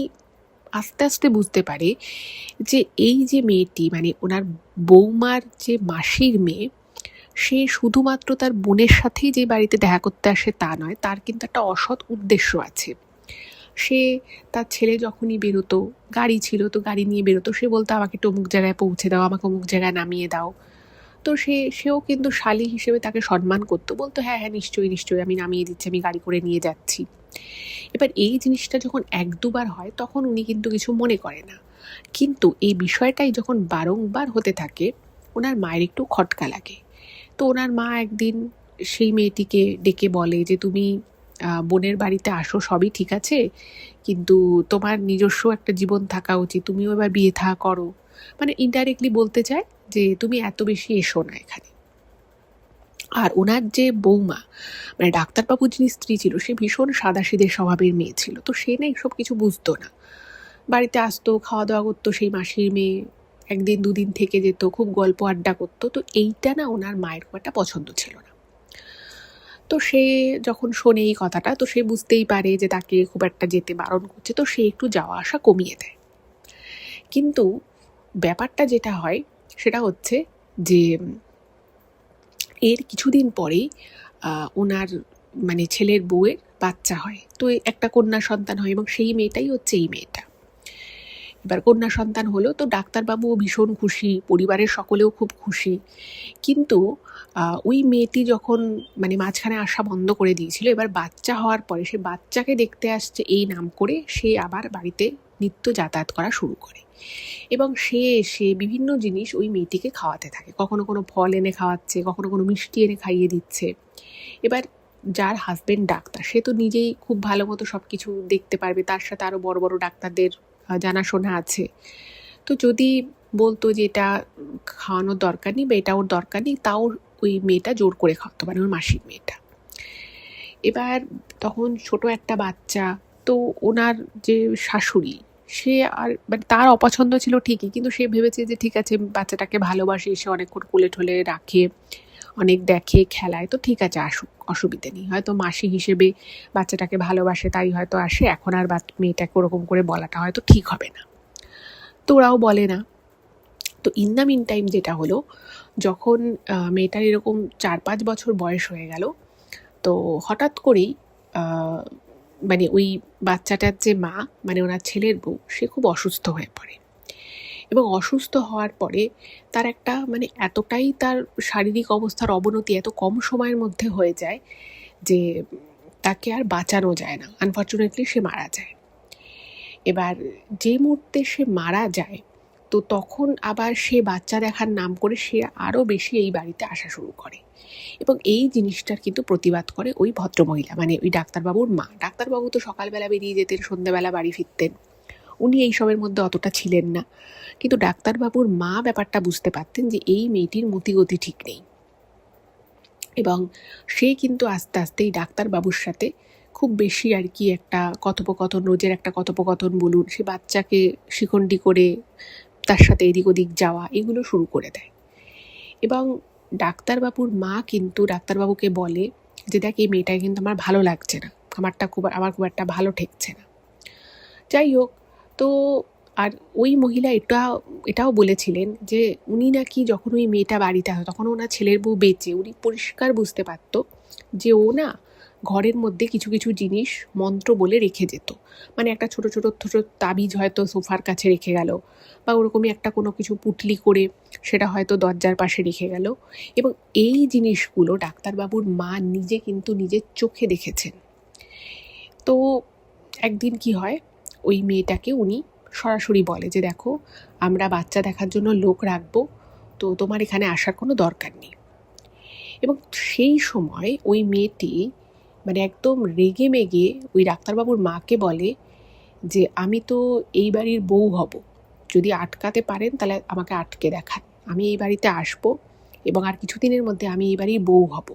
Speaker 1: আস্তে আস্তে বুঝতে পারে যে এই যে মেয়েটি, মানে ওনার বৌমার যে মাসির মেয়ে, সে শুধুমাত্র তার বোনের সাথেই যে বাড়িতে দেখা করতে আসে তা নয়, তার কিন্তু একটা অসৎ উদ্দেশ্য আছে। সে তার ছেলে যখনই বেরোতো, গাড়ি ছিল তো গাড়ি নিয়ে বেরোতো, সে বলতো আমাকে একটু অমুক জায়গায় পৌঁছে দাও, আমাকে অমুক জায়গায় নামিয়ে দাও। তো সেও কিন্তু শালী হিসেবে তাকে সম্মান করতো, বলতো হ্যাঁ হ্যাঁ নিশ্চয়ই নিশ্চয়ই, আমি নামিয়ে দিচ্ছি, আমি গাড়ি করে নিয়ে যাচ্ছি। এবার এই জিনিসটা যখন এক দুবার হয় তখন উনি কিন্তু কিছু মনে করে না, কিন্তু এই বিষয়টাই যখন বারংবার হতে থাকে, ওনার মায়ের একটু খটকা লাগে। তো ওনার মা একদিন সেই মেয়েটিকে ডেকে বলে যে তুমি বোনের বাড়িতে আসো, সবই ঠিক আছে, কিন্তু তোমার নিজস্ব একটা জীবন থাকা উচিত, তুমিও এবার বিয়ে থা করো। মানে ইনডাইরেক্টলি বলতে চায় যে তুমি এত বেশি এসো না এখানে। আর ওনার যে বৌমা, মানে ডাক্তারবাবুর যিনি স্ত্রী ছিল, সে ভীষণ সাদাসিধে স্বভাবের মেয়ে ছিল, তো সে না এসব কিছু বুঝতো না। বাড়িতে আসতো, খাওয়া দাওয়া করতো, সেই মাসির মেয়ে একদিন দুদিন থেকে যেত, খুব গল্প আড্ডা করতো। তো এইটা না ওনার মায়ের খুব একটা পছন্দ ছিল না। তো সে যখন শোনে এই কথাটা, তো সে বুঝতেই পারে যে তাকে খুব একটা যেতে বারণ করছে, তো সে একটু যাওয়া আসা কমিয়ে দেয়। কিন্তু ব্যাপারটা যেটা হয় সেটা হচ্ছে যে এর কিছুদিন পরেই ওনার, মানে ছেলের বউয়ের বাচ্চা হয়, তো একটা কন্যা সন্তান হয়, এবং সেই মেয়েটাই হচ্ছে এই মেয়েটা। এবার কন্যা সন্তান হলো, তো ডাক্তারবাবুও ভীষণ খুশি, পরিবারের সকলেও খুব খুশি। কিন্তু ওই মেয়েটি যখন, মানে মাঝখানে আসা বন্ধ করে দিয়েছিল, এবার বাচ্চা হওয়ার পরে সে বাচ্চাকে দেখতে আসছে এই নাম করে সে আবার বাড়িতে নিত্য যাতায়াত করা শুরু করে, এবং সে এসে বিভিন্ন জিনিস ওই মেয়েটিকে খাওয়াতে থাকে, কখনো কোনো ফল এনে খাওয়াচ্ছে, কখনো কোনো মিষ্টি এনে খাইয়ে দিচ্ছে। এবার যার হাজবেন্ড ডাক্তার, সে তো নিজেই খুব ভালো মতো সব কিছু দেখতে পারবে, তার সাথে আরও বড় বড় ডাক্তারদের জানাশোনা আছে। তো যদি বলতো যে এটা খাওয়ানোর দরকার নেই বা এটা ওর দরকার নেই, তাও ওই মেয়েটা জোর করে খাওয়াতো, মানে ওর মাসির মেয়েটা। এবার তখন ছোট একটা বাচ্চা, তো ওনার যে শাশুড়ি, সে আর মানে তার অপছন্দ ছিল ঠিকই, কিন্তু সে ভেবেছে যে ঠিক আছে বাচ্চাটাকে ভালোবাসে, সে অনেকক্ষণ কোলে ঠোলে রাখে, অনেক দেখে, খেলায়, তো ঠিক আছে আসুক, অসুবিধে নেই। হয়তো মাসি হিসেবে বাচ্চাটাকে ভালোবাসে তাই হয়তো আসে, এখন আর মেয়েটাকে ওরকম করে বলাটা হয়তো ঠিক হবে না, তো ওরাও বলে না। তো ইন দ্য মিন টাইম যেটা হলো, যখন মেয়েটার এরকম 4-5 বছর বয়স হয়ে গেল, তো হঠাৎ করেই মানে ওই বাচ্চাটার যে মা, মানে ওনার ছেলের বউ, সে খুব অসুস্থ হয়ে পড়ে। এবং অসুস্থ হওয়ার পরে তার একটা মানে এতটাই তার শারীরিক অবস্থার অবনতি এত কম সময়ের মধ্যে হয়ে যায় যে তাকে আর বাঁচানো যায় না, আনফর্চুনেটলি সে মারা যায়। এবার যে মুহূর্তে সে মারা যায়, তো তখন আবার সে বাচ্চা দেখার নাম করে সে আরও বেশি এই বাড়িতে আসা শুরু করে, এবং এই জিনিসটার কিন্তু প্রতিবাদ করে ওই ভদ্রমহিলা, মানে ওই ডাক্তারবাবুর মা। ডাক্তারবাবু তো সকালবেলা বেরিয়ে যেতেন, সন্ধ্যাবেলা বাড়ি ফিরতেন, উনি এইসবের মধ্যে অতটা ছিলেন না, কিন্তু ডাক্তারবাবুর মা ব্যাপারটা বুঝতে পারতেন যে এই মেয়েটির মতিগতি ঠিক নেই। এবং সে কিন্তু আস্তে আস্তে এই ডাক্তারবাবুর সাথে খুব বেশি আর কি একটা কথোপকথন, রোজের একটা কথোপকথন বলুন, সে বাচ্চাকে শিখণ্ডি করে তার সাথে এদিক ওদিক যাওয়া, এগুলো শুরু করে দেয়। এবং ডাক্তারবাবুর মা কিন্তু ডাক্তারবাবুকে বলে যে দেখ, এই মেয়েটাকে কিন্তু আমার ভালো লাগছে না, আমার খুব একটা ভালো ঠেকছে না। যাই হোক, তো আর ওই মহিলা এটাও বলেছিলেন যে উনি নাকি যখন ওই মেয়েটা বাড়িতে আসে তখন ওনার ছেলের বউ বেঁচে, উনি পরিষ্কার বুঝতে পারত যে ও না ঘরের মধ্যে কিছু কিছু জিনিস মন্ত্র বলে রেখে যেত, মানে একটা ছোট ছোট ছোট তাবিজ হয়তো সোফার কাছে রেখে গেল, বা ওরকমই একটা কোনো কিছু পুটলি করে সেটা হয়তো দরজার পাশে রেখে গেল। এবং এই জিনিসগুলো ডাক্তারবাবুর মা নিজে কিন্তু নিজের চোখে দেখেছেন। তো একদিন কি হয়, ওই মেয়েটাকে উনি সরাসরি বলে যে দেখো, আমরা বাচ্চা দেখার জন্য লোক রাখবো, তো তোমার এখানে আসার কোনো দরকার নেই। এবং সেই সময় ওই মেয়েটি মানে একদম রেগে মেগে ওই ডাক্তারবাবুর মাকে বলে যে আমি তো এই বাড়ির বউ হব, যদি আটকাতে পারেন তাহলে আমাকে আটকে দেখান, আমি এই বাড়িতে আসবো এবং আর কিছুদিনের মধ্যে আমি এই বাড়ির বউ হব।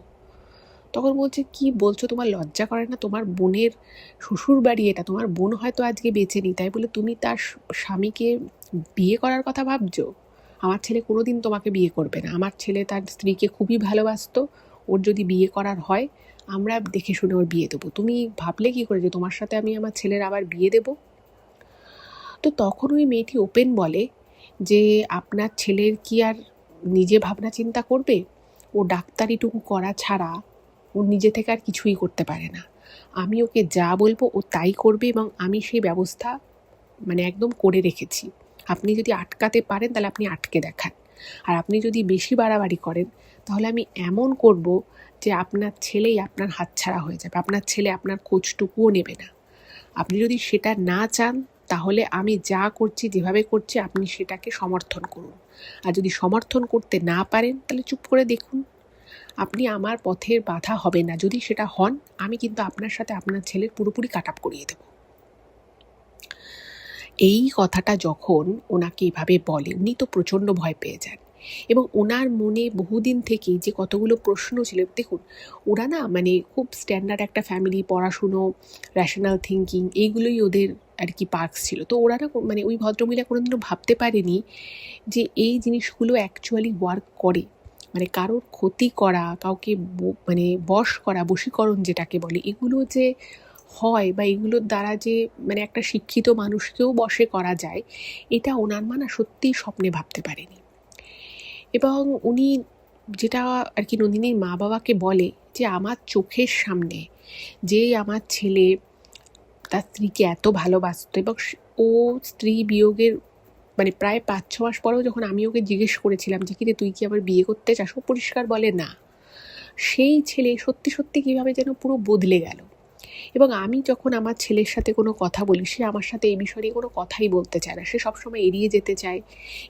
Speaker 1: তখন বলছে কি বলছো, তোমার লজ্জা করে না? তোমার বোনের শ্বশুর বাড়ি এটা, তোমার বোন হয়তো আজকে বেঁচে নেই, তাই বলে তুমি তার স্বামীকে বিয়ে করার কথা ভাবছো? আমার ছেলে কোনোদিন তোমাকে বিয়ে করবে না, আমার ছেলে তার স্ত্রীকে খুবই ভালোবাসতো, ওর যদি বিয়ে করার হয় আমরা দেখে শুনে ওর বিয়ে দেবো, তুমি ভাবলে কি করে যে তোমার সাথে আমি আমার ছেলের আবার বিয়ে দেব? তো তখন ওই মেয়েটি ওপেন বলে যে আপনার ছেলের কি আর নিজে ভাবনা চিন্তা করবে? ও ডাক্তারিটুকু করা ছাড়া ও নিজে থেকে আর কিছুই করতে পারে না, আমি ওকে যা বলবো ও তাই করবে, এবং আমি সেই ব্যবস্থা মানে একদম করে রেখেছি, আপনি যদি আটকাতে পারেন তাহলে আপনি আটকে দেখান, আর আপনি যদি বেশি বাড়াবাড়ি করেন তাহলে আমি এমন করব যে আপনার ছেলেই আপনার হাতছাড়া হয়ে যাবে, আপনার ছেলে আপনার খোঁজটুকুও নেবে না। আপনি যদি সেটা না চান তাহলে আমি যা করছি, যেভাবে করছি, আপনি সেটাকে সমর্থন করুন, আর যদি সমর্থন করতে না পারেন তাহলে চুপ করে দেখুন, আপনি আমার পথের বাধা হবেন না, যদি সেটা হন আমি কিন্তু আপনার সাথে আপনার ছেলের পুরোপুরি কাট আপ করিয়ে দেব। এই কথাটা যখন ওনাকে এভাবে বলে, উনি তো প্রচণ্ড ভয় পেয়ে যান, এবং ওনার মনে বহুদিন থেকেই যে কতগুলো প্রশ্ন ছিল। দেখুন, ওরা না মানে খুব স্ট্যান্ডার্ড একটা ফ্যামিলি, পড়াশুনো, র্যাশনাল থিঙ্কিং, এইগুলোই ওদের আর কি পার্কস ছিল। তো ওরা না মানে ওই ভদ্রমহিলা কোনোদিনও ভাবতে পারেনি যে এই জিনিসগুলো অ্যাকচুয়ালি ওয়ার্ক করে, মানে কারোর ক্ষতি করা, কাউকে মানে বশ করা, বশীকরণ যেটাকে বলে, এগুলো যে হয় বা এগুলোর দ্বারা যে মানে একটা শিক্ষিত মানুষকেও বশে করা যায়, এটা ওনার মা না সত্যিই স্বপ্নে ভাবতে পারেনি। এবং উনি যেটা আর কি নন্দিনীর মা বাবাকে বলে যে আমার চোখের সামনে যে আমার ছেলে তার স্ত্রীকে এত ভালোবাসতো, এবং ও স্ত্রী বিয়োগের মানে প্রায় 5-6 মাস পরেও যখন আমি ওকে জিজ্ঞেস করেছিলাম যে কিরে তুই কি আবার বিয়ে করতে চাস, ও পরিষ্কার বলে না। সেই ছেলে সত্যি সত্যি কীভাবে যেন পুরো বদলে গেল। এবং আমি যখন আমার ছেলের সাথে কোনো কথা বলি, সে আমার সাথে এই বিষয়ে কোনো কথাই বলতে চায় না, সে সবসময় এড়িয়ে যেতে চায়।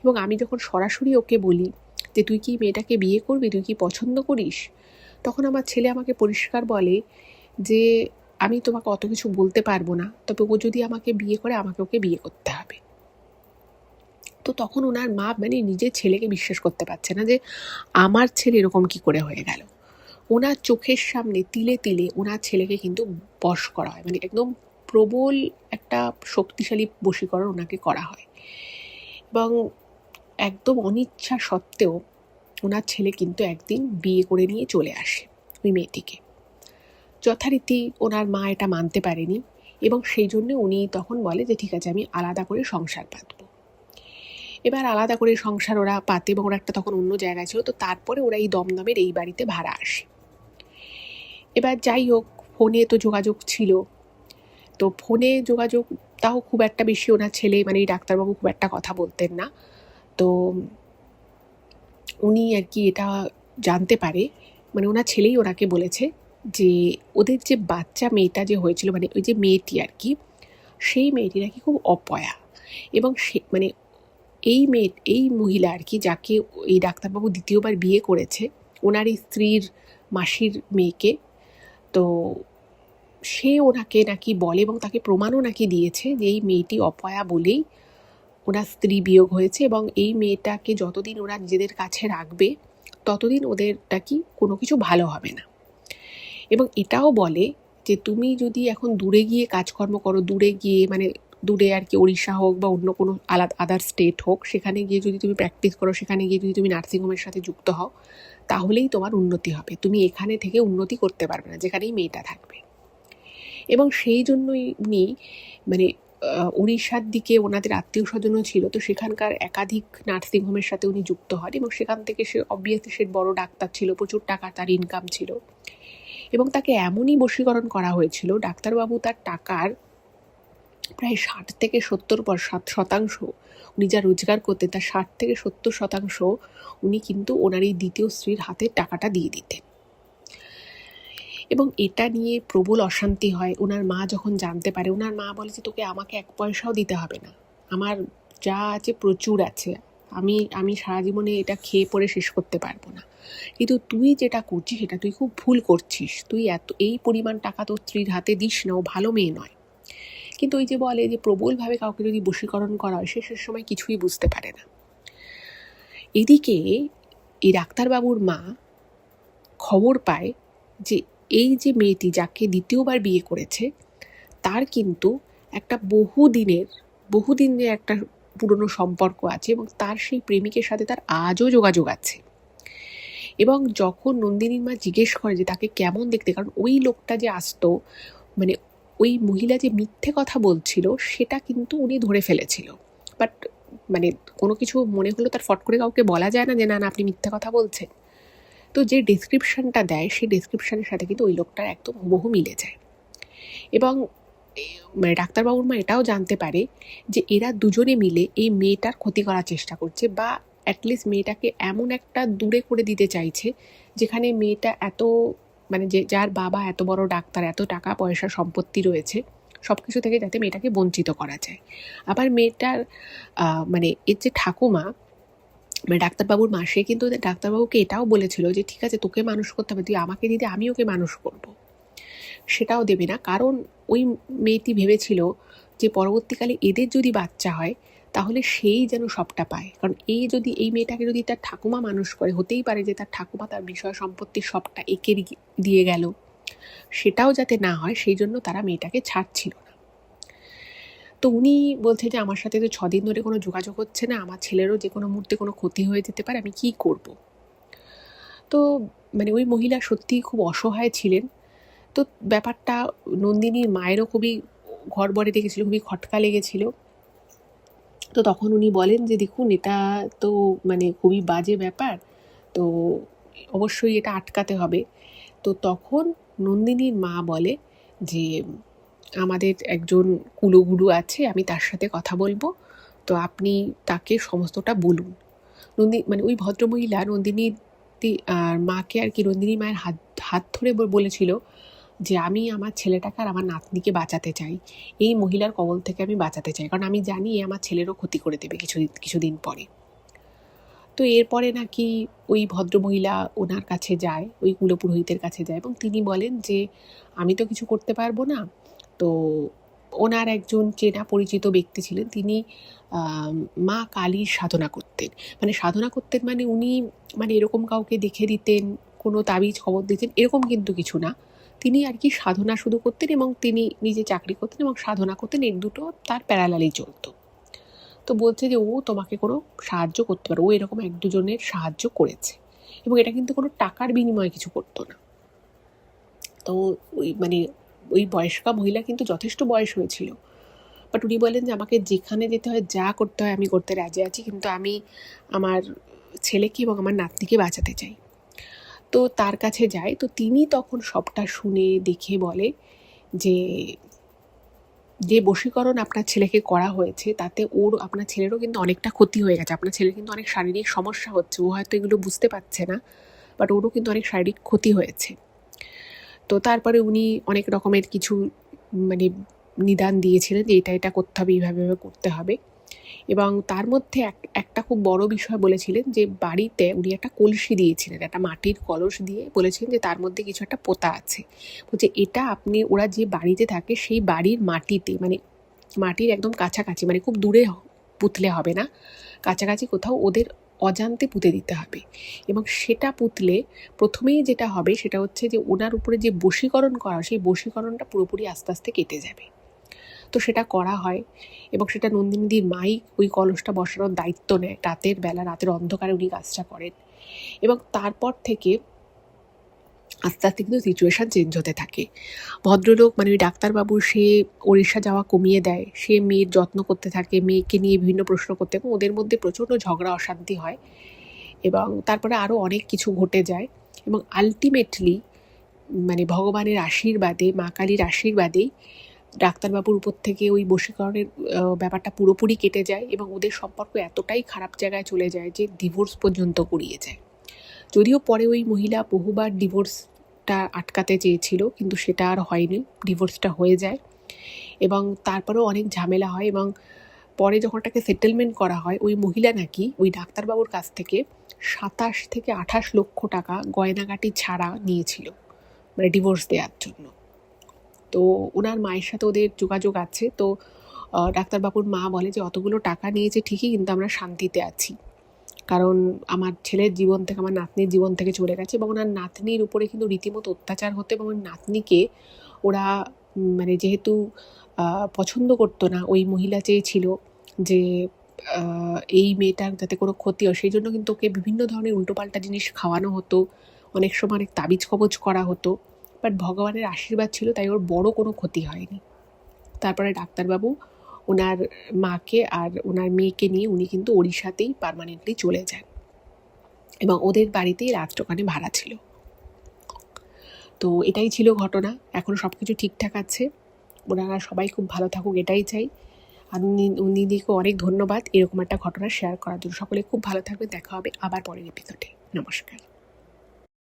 Speaker 1: এবং আমি যখন সরাসরি ওকে বলি যে তুই কি মেয়েটাকে বিয়ে করবি, তুই কি পছন্দ করিস, তখন আমার ছেলে আমাকে পরিষ্কার বলে যে আমি তোমাকে অত কিছু বলতে পারবো না, তবে ও যদি আমাকে বিয়ে করে আমাকে ওকে বিয়ে করতে হবে। তো তখন ওনার মা মানে নিজের ছেলেকে বিশ্বাস করতে পারছে না যে আমার ছেলে এরকম কি করে হয়ে গেল। ওনার চোখের সামনে তিলে তিলে ওনার ছেলেকে কিন্তু বশ করা হয়, মানে একদম প্রবল একটা শক্তিশালী বশীকরণ ওনাকে করা হয়। এবং একদম অনিচ্ছা সত্ত্বেও ওনার ছেলে কিন্তু একদিন বিয়ে করে নিয়ে চলে আসে ওই মেয়েটিকে। যথারীতি ওনার মা এটা মানতে পারেনি এবং সেই জন্য উনি তখন বলে যে ঠিক আছে, আমি আলাদা করে সংসার পাতব। এবার আলাদা করে সংসার ওরা পাতে এবং ওরা একটা তখন অন্য জায়গায় ছিল। তো তারপরে ওরা এই দমদমের এই বাড়িতে ভাড়া আসে। এবার যাই হোক, ফোনে তো যোগাযোগ ছিল, তো ফোনে যোগাযোগ তাও খুব একটা বেশি ওনার ছেলে মানে এই ডাক্তারবাবু খুব একটা কথা বলতেন না। তো উনি আর কি এটা জানতে পারে, মানে ওনার ছেলেই ওনাকে বলেছে যে ওদের যে বাচ্চা মেয়েটা যে হয়েছিল, মানে ওই যে মেয়েটি আর কি, সেই মেয়েটি নাকি খুব অপয়া। এবং সে মানে এই মহিলা আর কি, যাকে এই ডাক্তারবাবু দ্বিতীয়বার বিয়ে করেছে, ওনার এই স্ত্রীর মাসির মেয়েকে, তো সে ওনাকে নাকি বলে এবং তাকে প্রমাণও নাকি দিয়েছে যে এই মেয়েটি অপয়া বলেই ওনার স্ত্রী বিয়োগ হয়েছে এবং এই মেয়েটাকে যতদিন ওরা নিজেদের কাছে রাখবে ততদিন ওদের নাকি কোনো কিছু ভালো হবে না। এবং এটাও বলে যে তুমি যদি এখন দূরে গিয়ে কাজকর্ম করো, দূরে গিয়ে মানে দূরে আর কি ওড়িশা হোক বা অন্য কোনো আলাদা আদার স্টেট হোক, সেখানে গিয়ে যদি তুমি প্র্যাকটিস করো, সেখানে গিয়ে যদি তুমি নার্সিংহোমের সাথে যুক্ত হও, তাহলেই তোমার উন্নতি হবে। তুমি এখানে থেকে উন্নতি করতে পারবে না যেখানেই মেয়েটা থাকবে। এবং সেই জন্যই উনি মানে উড়িষ্যার দিকে ওনাদের আত্মীয় স্বজনও ছিল, তো সেখানকার একাধিক নার্সিংহোমের সাথে উনি যুক্ত হন এবং সেখান থেকে সে অবভিয়াসলি সে বড় ডাক্তার ছিল, প্রচুর টাকা তার ইনকাম ছিল। এবং তাকে এমনই বশীকরণ করা হয়েছিল, ডাক্তারবাবু তার টাকার প্রায় 60% উনি যা রোজগার করতেন তার 60-70% উনি কিন্তু ওনার এই দ্বিতীয় স্ত্রীর হাতে টাকাটা দিয়ে দিতেন। এবং এটা নিয়ে প্রবল অশান্তি হয়। ওনার মা যখন জানতে পারে, ওনার মা বলে যে তোকে আমাকে 1 পয়সাও দিতে হবে না, আমার যা আছে প্রচুর আছে, আমি সারা জীবনে এটা খেয়ে পরে শেষ করতে পারবো না, কিন্তু তুই যেটা করছিস সেটা তুই খুব ভুল করছিস, তুই এই পরিমাণ টাকা তোর স্ত্রীর হাতে দিস না, ও ভালো মেয়ে নয়। কিন্তু ওই যে বলে যে প্রবলভাবে কাউকে যদি বশীকরণ করা হয়, শেষের সময় কিছুই বুঝতে পারে না। এদিকে এই ডাক্তারবাবুর মা খবর পায় যে এই যে মেয়েটি যাকে দ্বিতীয়বার বিয়ে করেছে তার কিন্তু একটা বহুদিনের একটা পুরনো সম্পর্ক আছে এবং তার সেই প্রেমিকের সাথে তার আজও যোগাযোগ আছে। এবং যখন নন্দিনীর মা জিজ্ঞেস করে যে তাকে কেমন দেখতে, কারণ ওই লোকটা যে আসতো, মানে ওই মহিলা যে মিথ্যে কথা বলছিল সেটা কিন্তু উনি ধরে ফেলেছিল, বাট মানে কোনো কিছু মনে হলো তার ফট করে কাউকে বলা যায় না যে না আপনি মিথ্যে কথা বলছেন। তো যে ডেসক্রিপশনটা দেয় সেই ডেসক্রিপশনের সাথে কিন্তু ওই লোকটার একদম হুবহু মিলে যায়। এবং মানে ডাক্তারবাবুর মা এটাও জানতে পারে যে এরা দুজনে মিলে এই মেয়েটার ক্ষতি করার চেষ্টা করছে, বা অ্যাটলিস্ট মেয়েটাকে এমন একটা দূরে করে দিতে চাইছে যেখানে মেয়েটা এত মানে যার বাবা এত বড় ডাক্তার, এত টাকা পয়সা সম্পত্তি রয়েছে, সব কিছু থেকে যাতে মেয়েটাকে বঞ্চিত করা যায়। আবার মেয়েটার মানে এর যে ঠাকুমা মানে ডাক্তারবাবুর মা, সে কিন্তু ডাক্তারবাবুকে এটাও বলেছিল যে ঠিক আছে তোকে মানুষ করতে হবে, তুই আমাকে দিদি আমি ওকে মানুষ করব। সেটাও দেবে না, কারণ ওই মেয়েটি ভেবেছিল যে পরবর্তীকালে এদের যদি বাচ্চা হয় তাহলে সেই যেন সবটা পায়, কারণ এই মেয়েটাকে যদি তার ঠাকুমা মানুষ করে, হতেই পারে যে তার ঠাকুমা তার বিষয় সম্পত্তির সবটা একে দিয়ে গেল, সেটাও যাতে না হয় সেই জন্য তারা মেয়েটাকে ছাড়ছিল না। তো উনি বলছে যে আমার সাথে তো 6 দিন ধরে কোনো যোগাযোগ হচ্ছে না, আমার ছেলেরও যে কোনো মুহূর্তে কোনো ক্ষতি হয়ে যেতে পারে, আমি কি করব। তো মানে ওই মহিলা সত্যিই খুব অসহায় ছিলেন। তো ব্যাপারটা নন্দিনীর মায়েরও খুবই ঘরবড়ে লেগেছিল, খুবই খটকা লেগেছিল। তো তখন উনি বলেন যে দেখুন এটা তো মানে খুবই বাজে ব্যাপার, তো অবশ্যই এটা আটকাতে হবে। তো তখন নন্দিনীর মা বলে যে আমাদের একজন কুলগুরু আছে, আমি তার সাথে কথা বলবো, তো আপনি তাকে সমস্তটা বলুন। মানে ওই ভদ্রমহিলা নন্দিনীর মাকে আর কি, নন্দিনীর মায়ের হাত ধরে বলেছিল যে আমি আমার ছেলেটাকে আর আমার নাতনিকে বাঁচাতে চাই, এই মহিলার কবল থেকে আমি বাঁচাতে চাই, কারণ আমি জানি আমার ছেলেরও ক্ষতি করে দেবে কিছুদিন পরে। তো এরপরে নাকি ওই ভদ্রমহিলা ওনার কাছে যায়, ওই কুলপুরোহিতের কাছে যায় এবং তিনি বলেন যে আমি তো কিছু করতে পারবো না, তো ওনার একজন চেনা পরিচিত ব্যক্তি ছিলেন, তিনি মা কালীর সাধনা করতেন। মানে সাধনা করতেন মানে উনি মানে এরকম কাউকে দেখে দিতেন, কোনো তাবিজ খবর দিতেন, এরকম কিন্তু কিছু না। তিনি আর কি সাধনা শুধু করতেন এবং তিনি নিজে চাকরি করতেন এবং সাধনা করতেন, এর দুটো তার প্যারালালি চলতো। তো বলছে যে ও তোমাকে কোনো সাহায্য করতে পারে, ও এরকম এক দুজনের সাহায্য করেছে এবং এটা কিন্তু কোনো টাকার বিনিময়ে কিছু করতো না। তো ওই বয়স্কা মহিলা কিন্তু যথেষ্ট বয়স হয়েছিল, বাট উনি বলেন যে আমাকে যেখানে যেতে হয়, যা করতে হয় আমি করতে রাজি আছি, কিন্তু আমি আমার ছেলেকে এবং আমার নাতনিকে বাঁচাতে চাই। তো তার কাছে যায়, তো তিনি তখন সবটা শুনে দেখে বলে যে যে বশীকরণ আপনার ছেলেকে করা হয়েছে তাতে আপনার ছেলেরও কিন্তু অনেকটা ক্ষতি হয়ে গেছে, আপনার ছেলের কিন্তু অনেক শারীরিক সমস্যা হচ্ছে, ও হয়তো এগুলো বুঝতে পারছে না, বাট ওরও কিন্তু অনেক শারীরিক ক্ষতি হয়েছে। তো তারপরে উনি অনেক রকমের কিছু মানে নিদান দিয়েছিলেন যে এটা করতে হবে, এইভাবে করতে হবে। এবং তার মধ্যে একটা খুব বড় বিষয় বলেছিলেন যে বাড়িতে উনি একটা কলসি দিয়েছিলেন, একটা মাটির কলস দিয়ে বলেছিলেন যে তার মধ্যে কিছু একটা পোতা আছে। বলছে এটা আপনি, ওরা যে বাড়িতে থাকে সেই বাড়ির মাটিতে, মানে মাটির একদম কাছাকাছি, মানে খুব দূরে পুঁতলে হবে না, কাছাকাছি কোথাও ওদের অজান্তে পুঁতে দিতে হবে। এবং সেটা পুঁতলে প্রথমেই যেটা হবে সেটা হচ্ছে যে ওনার উপরে যে বশীকরণ করা, সেই বশীকরণটা পুরোপুরি আস্তে আস্তে কেটে যাবে। তো সেটা করা হয় এবং সেটা নন্দিনীদির মাই ওই কলসটা বসানোর দায়িত্ব নেয়, রাতের বেলা, রাতের অন্ধকারে উনি কাজটা করেন। এবং তারপর থেকে আস্তে আস্তে কিন্তু সিচুয়েশান চেঞ্জ হতে থাকে। ভদ্রলোক মানে ওই ডাক্তারবাবু সে ওড়িশা যাওয়া কমিয়ে দেয়, সে মেয়ের যত্ন করতে থাকে, মেয়েকে নিয়ে বিভিন্ন প্রশ্ন করতে, এবং ওদের মধ্যে প্রচণ্ড ঝগড়া অশান্তি হয় এবং তারপরে আরও অনেক কিছু ঘটে যায়। এবং আলটিমেটলি মানে ভগবানের আশীর্বাদে, মা কালীর আশীর্বাদেই ডাক্তারবাবুর উপর থেকে ওই বশীকরণের ব্যাপারটা পুরোপুরি কেটে যায় এবং ওদের সম্পর্ক এতটাই খারাপ জায়গায় চলে যায় যে ডিভোর্স পর্যন্ত করিয়ে যায়। যদিও পরে ওই মহিলা বহুবার ডিভোর্সটা আটকাতে চেয়েছিল, কিন্তু সেটা আর হয়নি, ডিভোর্সটা হয়ে যায়। এবং তারপরেও অনেক ঝামেলা হয় এবং পরে যখন ওটাকে সেটেলমেন্ট করা হয়, ওই মহিলা নাকি ওই ডাক্তারবাবুর কাছ থেকে 27 থেকে 28 লক্ষ টাকা গয়নাগাটি ছাড়া নিয়েছিল, মানে ডিভোর্স দেওয়ার জন্য। তো ওনার মায়ের সাথে ওদের যোগাযোগ আছে। তো ডাক্তারবাবুর মা বলে যে অতগুলো টাকা নিয়েছে ঠিকই, কিন্তু আমরা শান্তিতে আছি, কারণ আমার ছেলের জীবন থেকে, আমার নাতনির জীবন থেকে চলে গেছে। এবং ওনার নাতনির উপরে কিন্তু রীতিমতো অত্যাচার হতো এবং ওই নাতনিকে ওরা মানে যেহেতু পছন্দ করতো না, ওই মহিলা চেয়েছিল যে এই মেয়েটার যাতে কোনো ক্ষতি হয়, সেই জন্য কিন্তু ওকে বিভিন্ন ধরনের উল্টোপাল্টা জিনিস খাওয়ানো হতো, অনেক সময় অনেক তাবিজ কবজ করা হতো, বাট ভগবানের আশীর্বাদ ছিল তাই ওর বড় কোনো ক্ষতি হয়নি। তারপরে ডাক্তারবাবু ওনার মাকে আর ওনার মেয়েকে নিয়ে উনি কিন্তু ওড়িশাতেই পার্মানেন্টলি চলে যান এবং ওদের বাড়িতেই রাত্রখানে ভাড়া ছিল। তো এটাই ছিল ঘটনা। এখন সব কিছু ঠিকঠাক আছে, ওনারা সবাই খুব ভালো থাকুক এটাই চাই। আর উনিদিকে অনেক ধন্যবাদ এরকম একটা ঘটনা শেয়ার করার জন্য। সকলে খুব ভালো থাকবে, দেখা হবে আবার পরের এপিসোডে। নমস্কার।